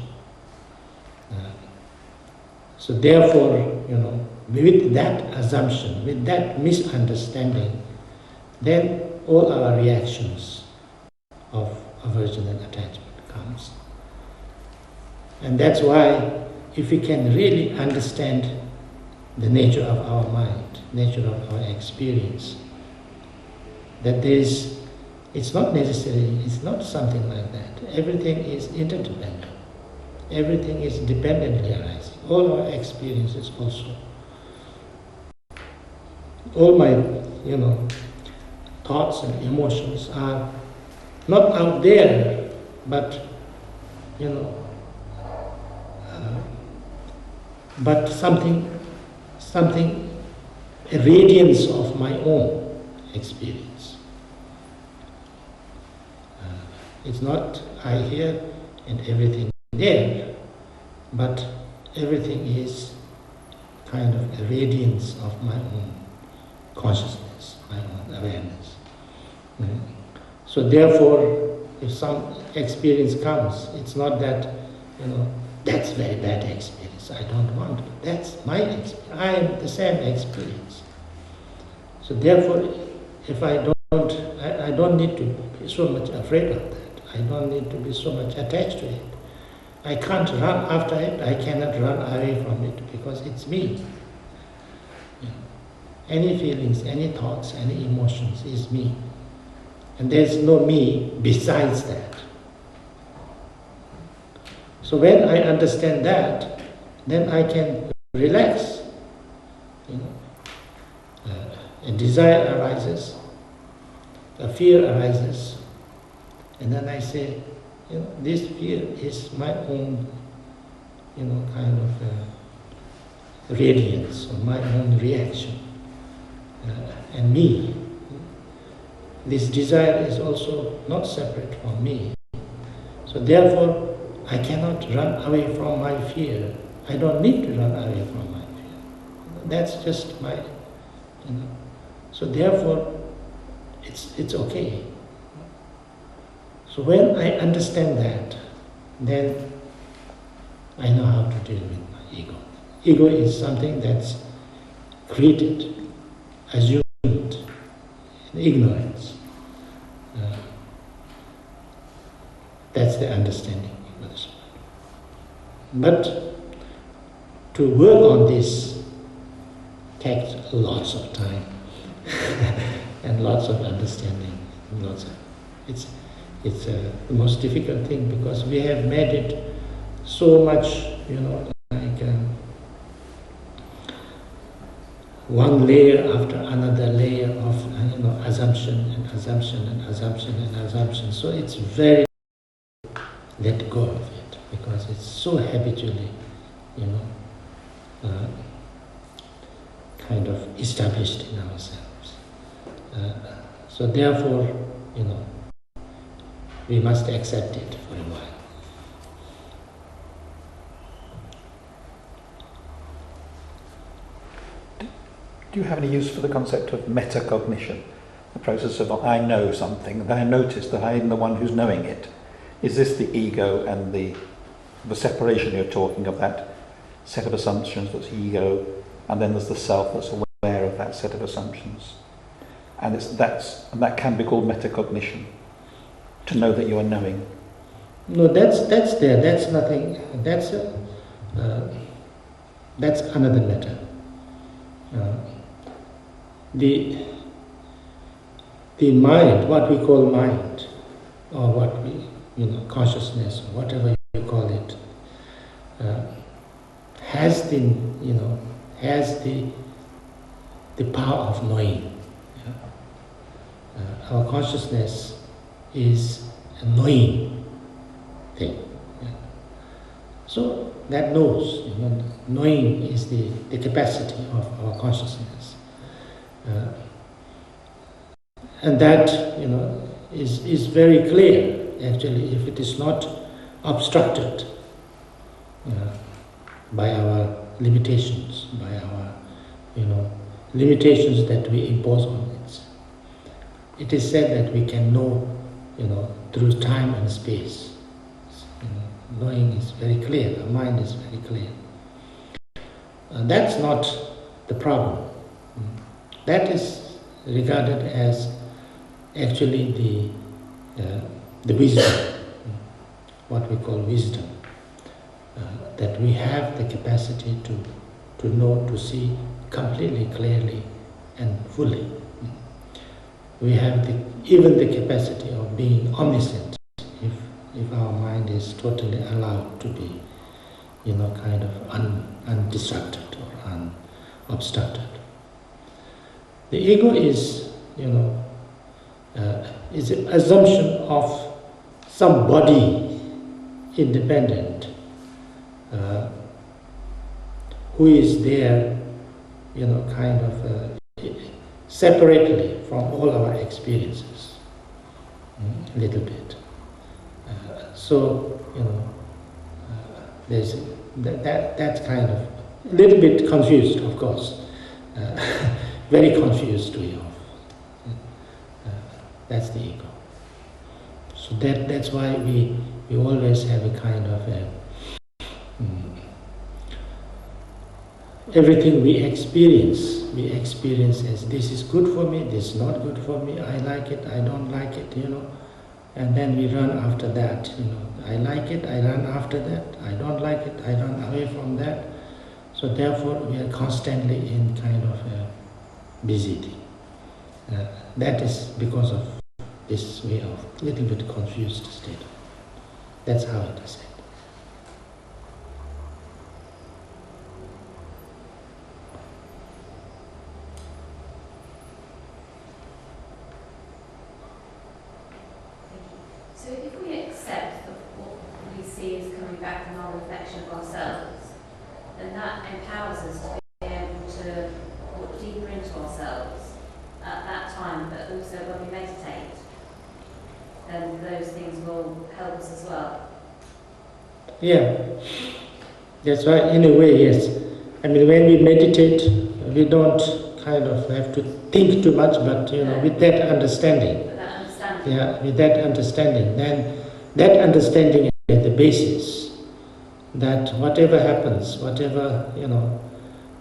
So therefore, with that assumption, with that misunderstanding, then all our reactions of aversion and attachment comes. And that's why, if we can really understand the nature of our mind, nature of our experience, that it's not necessary, it's not something like that. Everything is interdependent. Everything is dependently arising. All our experiences also. All my, thoughts and emotions are not out there, but, but something, a radiance of my own experience. It's not I here and everything there, but everything is kind of a radiance of my own consciousness, my own awareness. So therefore, if some experience comes, it's not that, that's very bad experience, I don't want it. That's my experience. I am the same experience. So therefore, if I don't need to be so much afraid of that. I don't need to be so much attached to it. I can't run after it. I cannot run away from it because it's me. Any feelings, any thoughts, any emotions is me. And there's no me besides that. So when I understand that, then I can relax. A desire arises, a fear arises, and then I say, this fear is my own, kind of radiance or my own reaction. And me, this desire is also not separate from me. So therefore, I cannot run away from my fear. I don't need to run away from my fear. That's just my, So therefore, it's okay. So when I understand that, then I know how to deal with my ego. Ego is something that's created, assumed, in ignorance. That's the understanding of this. But to work on this takes lots of time and lots of understanding. It's the most difficult thing because we have made it so much, like one layer after another layer of assumption and assumption and assumption and assumption. So it's very let go of it because it's so habitually, kind of established in ourselves. So therefore, we must accept it for a while. Do you have any use for the concept of metacognition? The process of I know something, that I notice that I am the one who's knowing it. Is this the ego and the separation you're talking of, that set of assumptions that's ego, and then there's the self that's aware of that set of assumptions? And that can be called metacognition, to know that you are knowing. No, that's there. That's nothing. That's another matter. The mind, what we call mind, or what we, consciousness, or whatever you call it, has the power of knowing. Our consciousness is a knowing thing. So that knows, knowing is the capacity of our consciousness. And that, is very clear, actually, if it is not obstructed by our limitations, by our, limitations that we impose on it. It is said that we can know, through time and space. Knowing is very clear, the mind is very clear. That's not the problem. That is regarded as actually the wisdom, what we call wisdom, that we have the capacity to know, to see completely, clearly and fully. We have even the capacity of being omniscient if our mind is totally allowed to be, kind of undistracted or unobstructed. The ego is, is an assumption of some body independent who is there, kind of separately from all our experiences, a little bit. So, there's that's kind of a little bit confused, of course, very confused way of. That's the ego. So that's why we always have a kind of everything we experience as this is good for me, this is not good for me, I like it, I don't like it, and then we run after that, I like it, I run after that, I don't like it, I run away from that. So therefore we are constantly in kind of a busy thing. That is because of this way of little bit confused state. That's how it is said. So if we accept that what we see is coming back from our reflection of ourselves, then that empowers us to be able to look deeper into ourselves at that time, but also when we meditate, then those things will help us as well. Yeah, that's right, in a way, yes. I mean, when we meditate, we don't kind of have to think too much, but, with that understanding. Yeah, with that understanding, then that understanding is the basis that whatever happens, whatever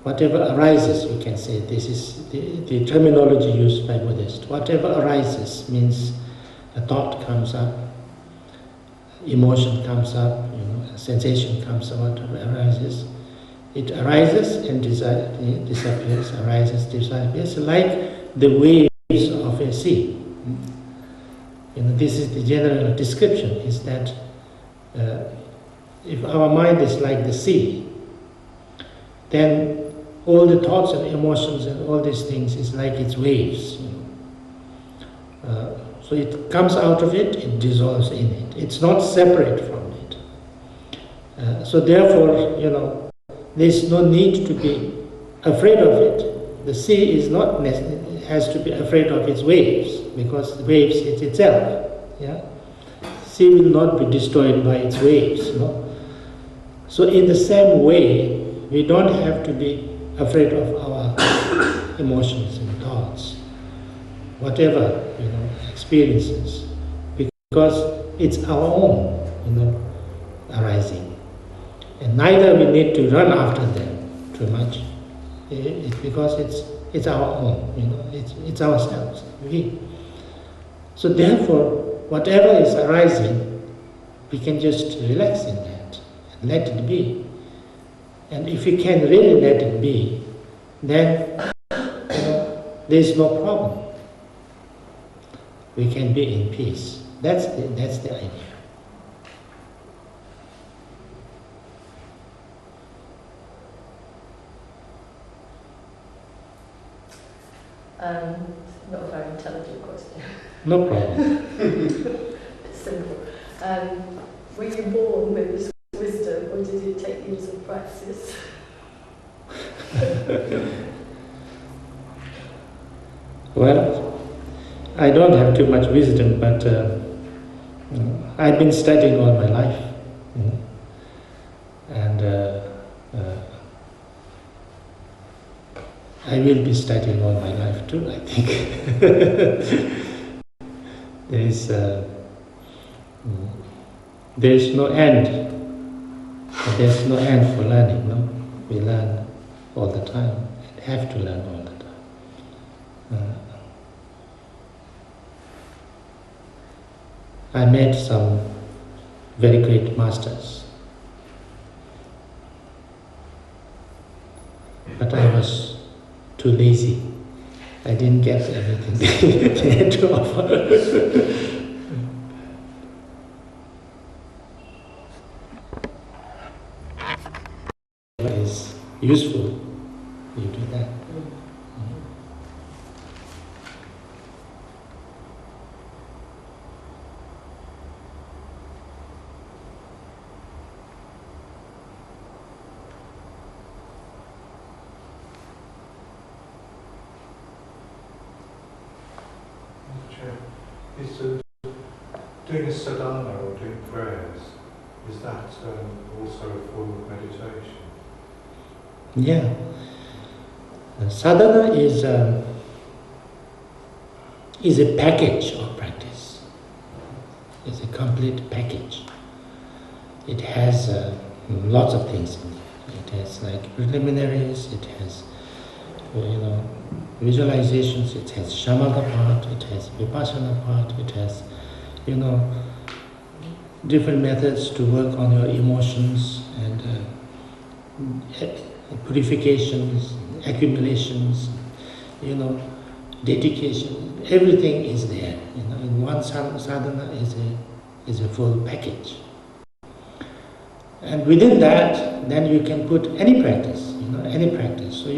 arises, we can say, this is the terminology used by Buddhists. Whatever arises means a thought comes up, emotion comes up, a sensation comes up, whatever arises. It arises and disappears, arises, disappears, like the waves of a sea. This is the general description, is that if our mind is like the sea, then all the thoughts and emotions and all these things is like it's waves. So it comes out of it, it dissolves in it. It's not separate from it. So therefore, there's no need to be afraid of it. The sea is not has to be afraid of its waves, because the waves is itself. Yeah, sea will not be destroyed by its waves. So in the same way, we don't have to be afraid of our emotions and thoughts, whatever experiences, because it's our own, arising, and neither we need to run after them too much. Because it's our own, it's ourselves. So therefore, whatever is arising, we can just relax in that and let it be. And if we can really let it be, then there's no problem. We can be in peace. That's the idea. Not a very intelligent question. No problem. It's simple. Were you born with this wisdom, or did it take years of practice? Well, I don't have too much wisdom, but I've been studying all my life, and I will be studying all my life too, I think. There's no end. There's no end for learning, no? We learn all the time, and have to learn all the time. I met some very great masters, but I was too lazy. I didn't get everything they had to offer. It's useful, you do that. Is doing a sadhana or doing prayers, is that also a form of meditation? Yeah. Sadhana is a package of practice. It's a complete package. It has lots of things in it. It has like preliminaries, it has visualizations, it has shamatha part, it has vipassana part, it has different methods to work on your emotions and purifications, accumulations, dedication. Everything is there. In one sadhana is a full package. And within that, then you can put any practice, any practice. So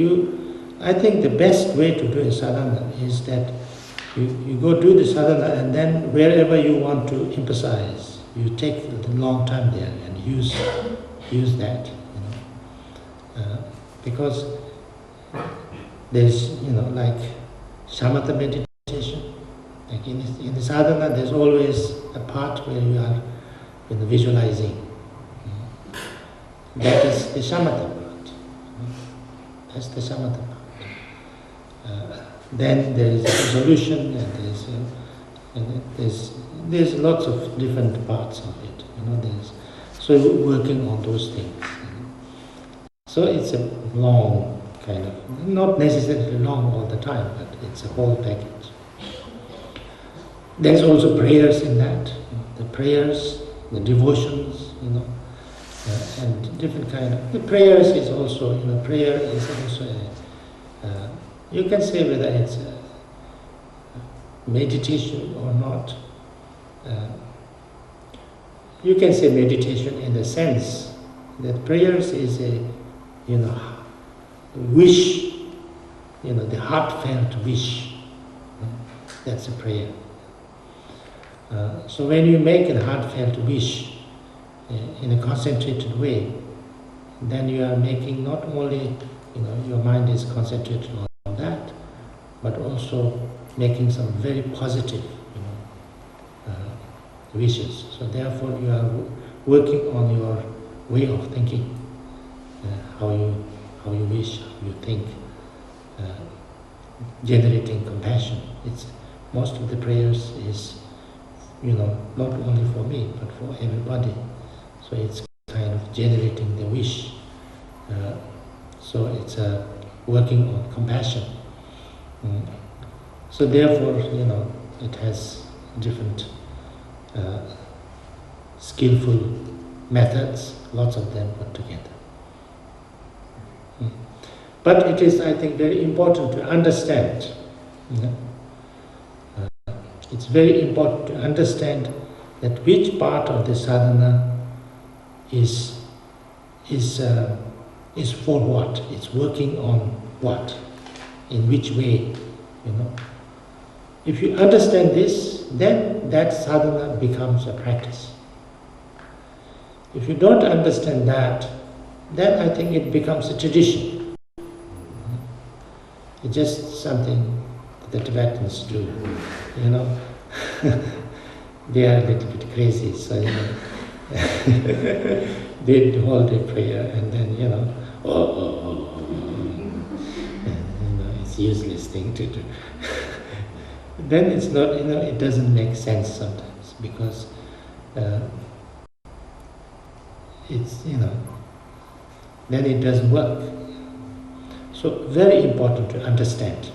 I think the best way to do a sadhana is that you go do the sadhana, and then wherever you want to emphasize, you take the long time there and use that, because there's like shamatha meditation. Like in the sadhana, there's always a part where you are visualizing. That is the shamatha part. That's the shamatha part. Then there is resolution, and there's lots of different parts of it. So working on those things. So it's a long kind of, not necessarily long all the time, but it's a whole package. There's also prayers in that. The prayers, the devotions, and different kind of. The prayers is also, prayer is also you can say whether it's a meditation or not. You can say meditation in the sense that prayers is wish, the heartfelt wish. That's a prayer. So when you make a heartfelt wish in a concentrated way, then you are making not only, your mind is concentrated on that, but also making some very positive, wishes. So therefore you are working on your way of thinking, how you wish, how you think, generating compassion. It's most of the prayers is, not only for me but for everybody. So it's kind of generating the wish. So it's working on compassion. So therefore, it has different skillful methods, lots of them put together. But it is, I think, very important to understand. It's very important to understand that which part of the sadhana is for what. It's working on what, in which way. If you understand this, then that sadhana becomes a practice. If you don't understand that, then I think it becomes a tradition. It's just something the Tibetans do, They are a little bit crazy, so they hold a prayer and then, it's a useless thing to do. Then it's not, it doesn't make sense sometimes, because it's, then it doesn't work. So very important to understand,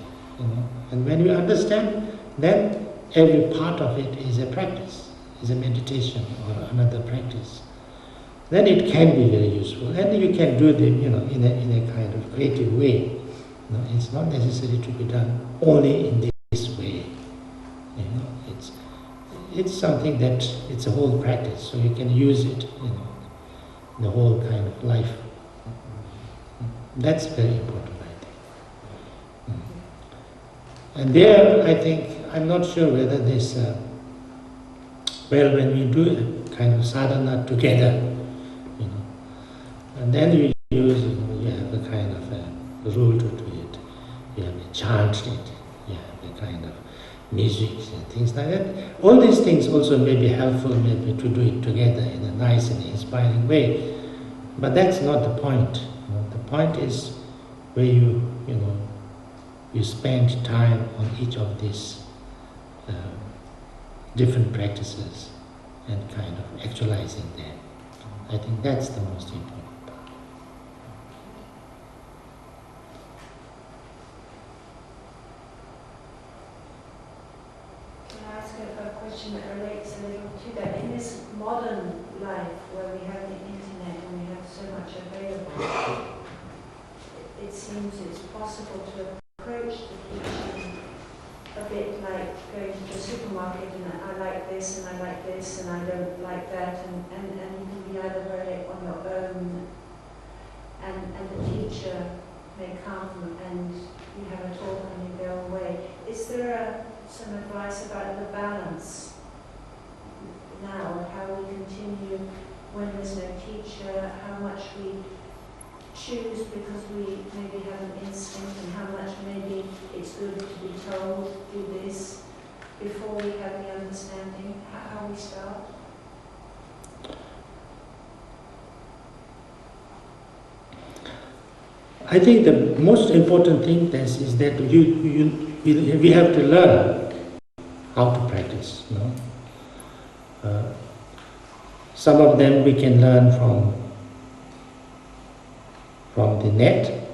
and when you understand, then every part of it is a practice, is a meditation or another practice. Then it can be very useful, and you can do them, in a kind of creative way. It's not necessary to be done only in this way. It's something that it's a whole practice, so you can use it, in the whole kind of life. That's very important, I think. And there, I think, I'm not sure whether this, when we do a kind of sadhana together, and then you use, you have a kind of a rule to do it, you have a chant it, you have a kind of music and things like that. All these things also may be helpful, maybe, to do it together in a nice and inspiring way, but that's not the point. The point is where you spend time on each of these different practices and kind of actualizing them. I think that's the most important part. Can I ask a question that relates a little to that? In this modern life where we have the internet and we have so much available, it seems it's possible to approach the teaching a bit like going to the supermarket and I like this and I like this and I don't like that, and you can be either very on your own and the teacher may come and you have a talk and you go away. Is there some advice about the balance now of how we continue when there's no teacher, how much we choose because we maybe have an instinct, and how much maybe it's good to be told, do this, before we have the understanding, how we start? I think the most important thing is that we have to learn how to practice. Some of them we can learn from the net.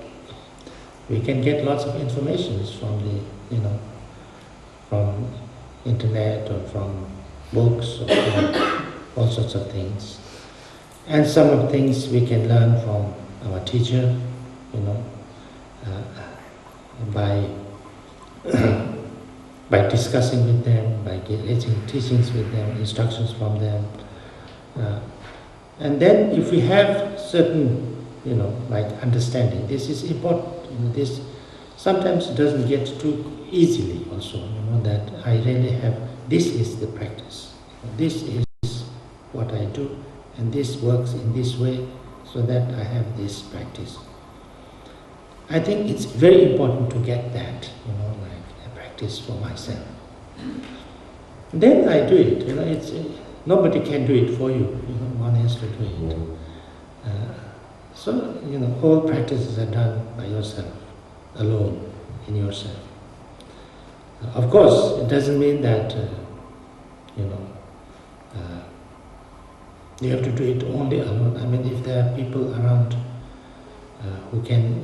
We can get lots of information from from internet or from books or from all sorts of things. And some of things we can learn from our teacher, by discussing with them, by getting teachings with them, instructions from them. And then if we have certain like understanding. This is important. This sometimes doesn't get too easily also, that I really have, this is the practice. This is what I do, and this works in this way, so that I have this practice. I think it's very important to get that, like a practice for myself. Then I do it, it's, nobody can do it for you, one has to do it. So, all practices are done by yourself, alone, in yourself. Of course, it doesn't mean that, you have to do it only alone. I mean, if there are people around who can,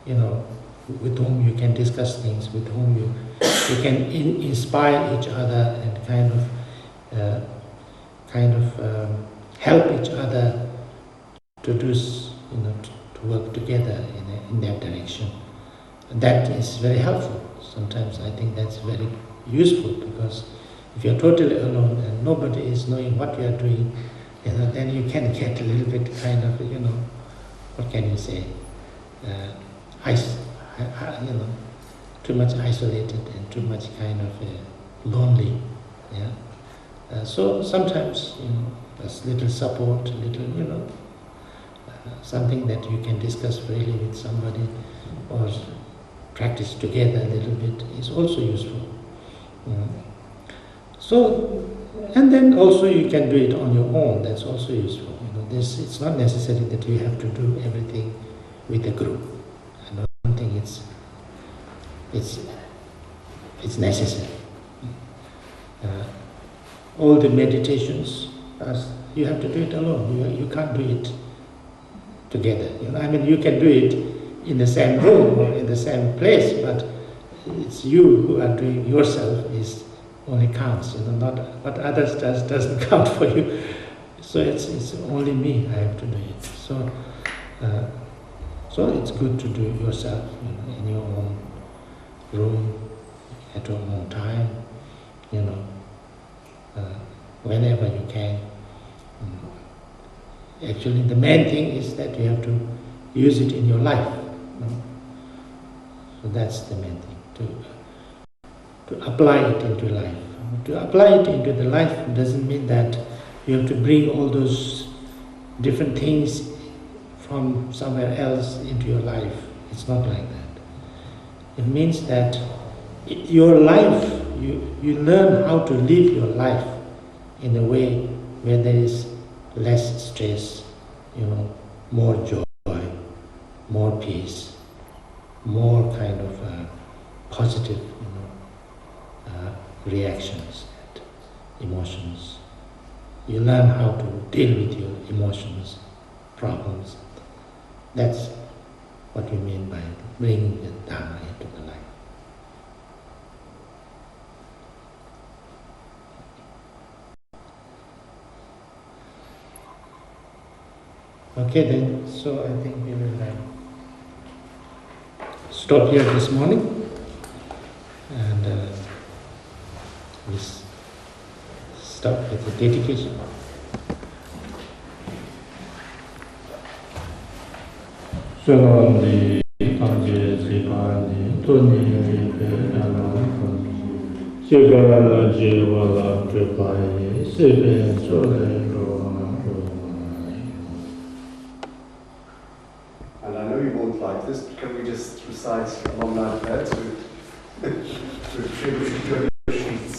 with whom you can discuss things, with whom you can inspire each other and kind of help each other to do, to work together in that direction. And that is very helpful. Sometimes I think that's very useful, because if you're totally alone and nobody is knowing what you are doing, then you can get a little bit kind of, what can you say, too much isolated and too much kind of lonely. Yeah. So sometimes, there's little support, little, something that you can discuss freely with somebody or practice together a little bit is also useful. So, and then also you can do it on your own. That's also useful. It's not necessary that you have to do everything with a group. I don't think it's necessary. All the meditations, you have to do it alone. You can't do it together. I mean, you can do it in the same room or in the same place, but it's you who are doing yourself is only counts. Not what others doesn't count for you. So it's only me. I have to do it. So it's good to do it yourself, in your own room, at your own time, whenever you can. Actually, the main thing is that you have to use it in your life. So that's the main thing, to apply it into life. To apply it into the life doesn't mean that you have to bring all those different things from somewhere else into your life. It's not like that. It means that your life, you learn how to live your life in a way where there is less stress, more joy, more peace, more kind of positive reactions and emotions. You learn how to deal with your emotions, problems. That's what we mean by bringing the Dharma into the life. Okay then, so I think we will stop here this morning, and we start with the dedication. Shalom. And I know you won't like this, but can we just recite a long night prayer to attribute to your sheets?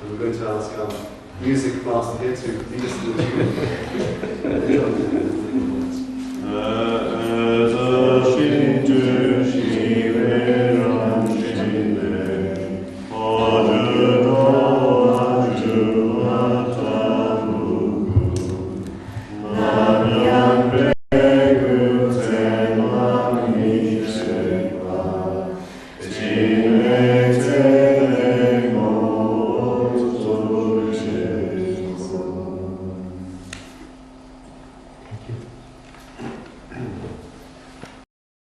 And we're going to ask our music master here to lead us to the tune.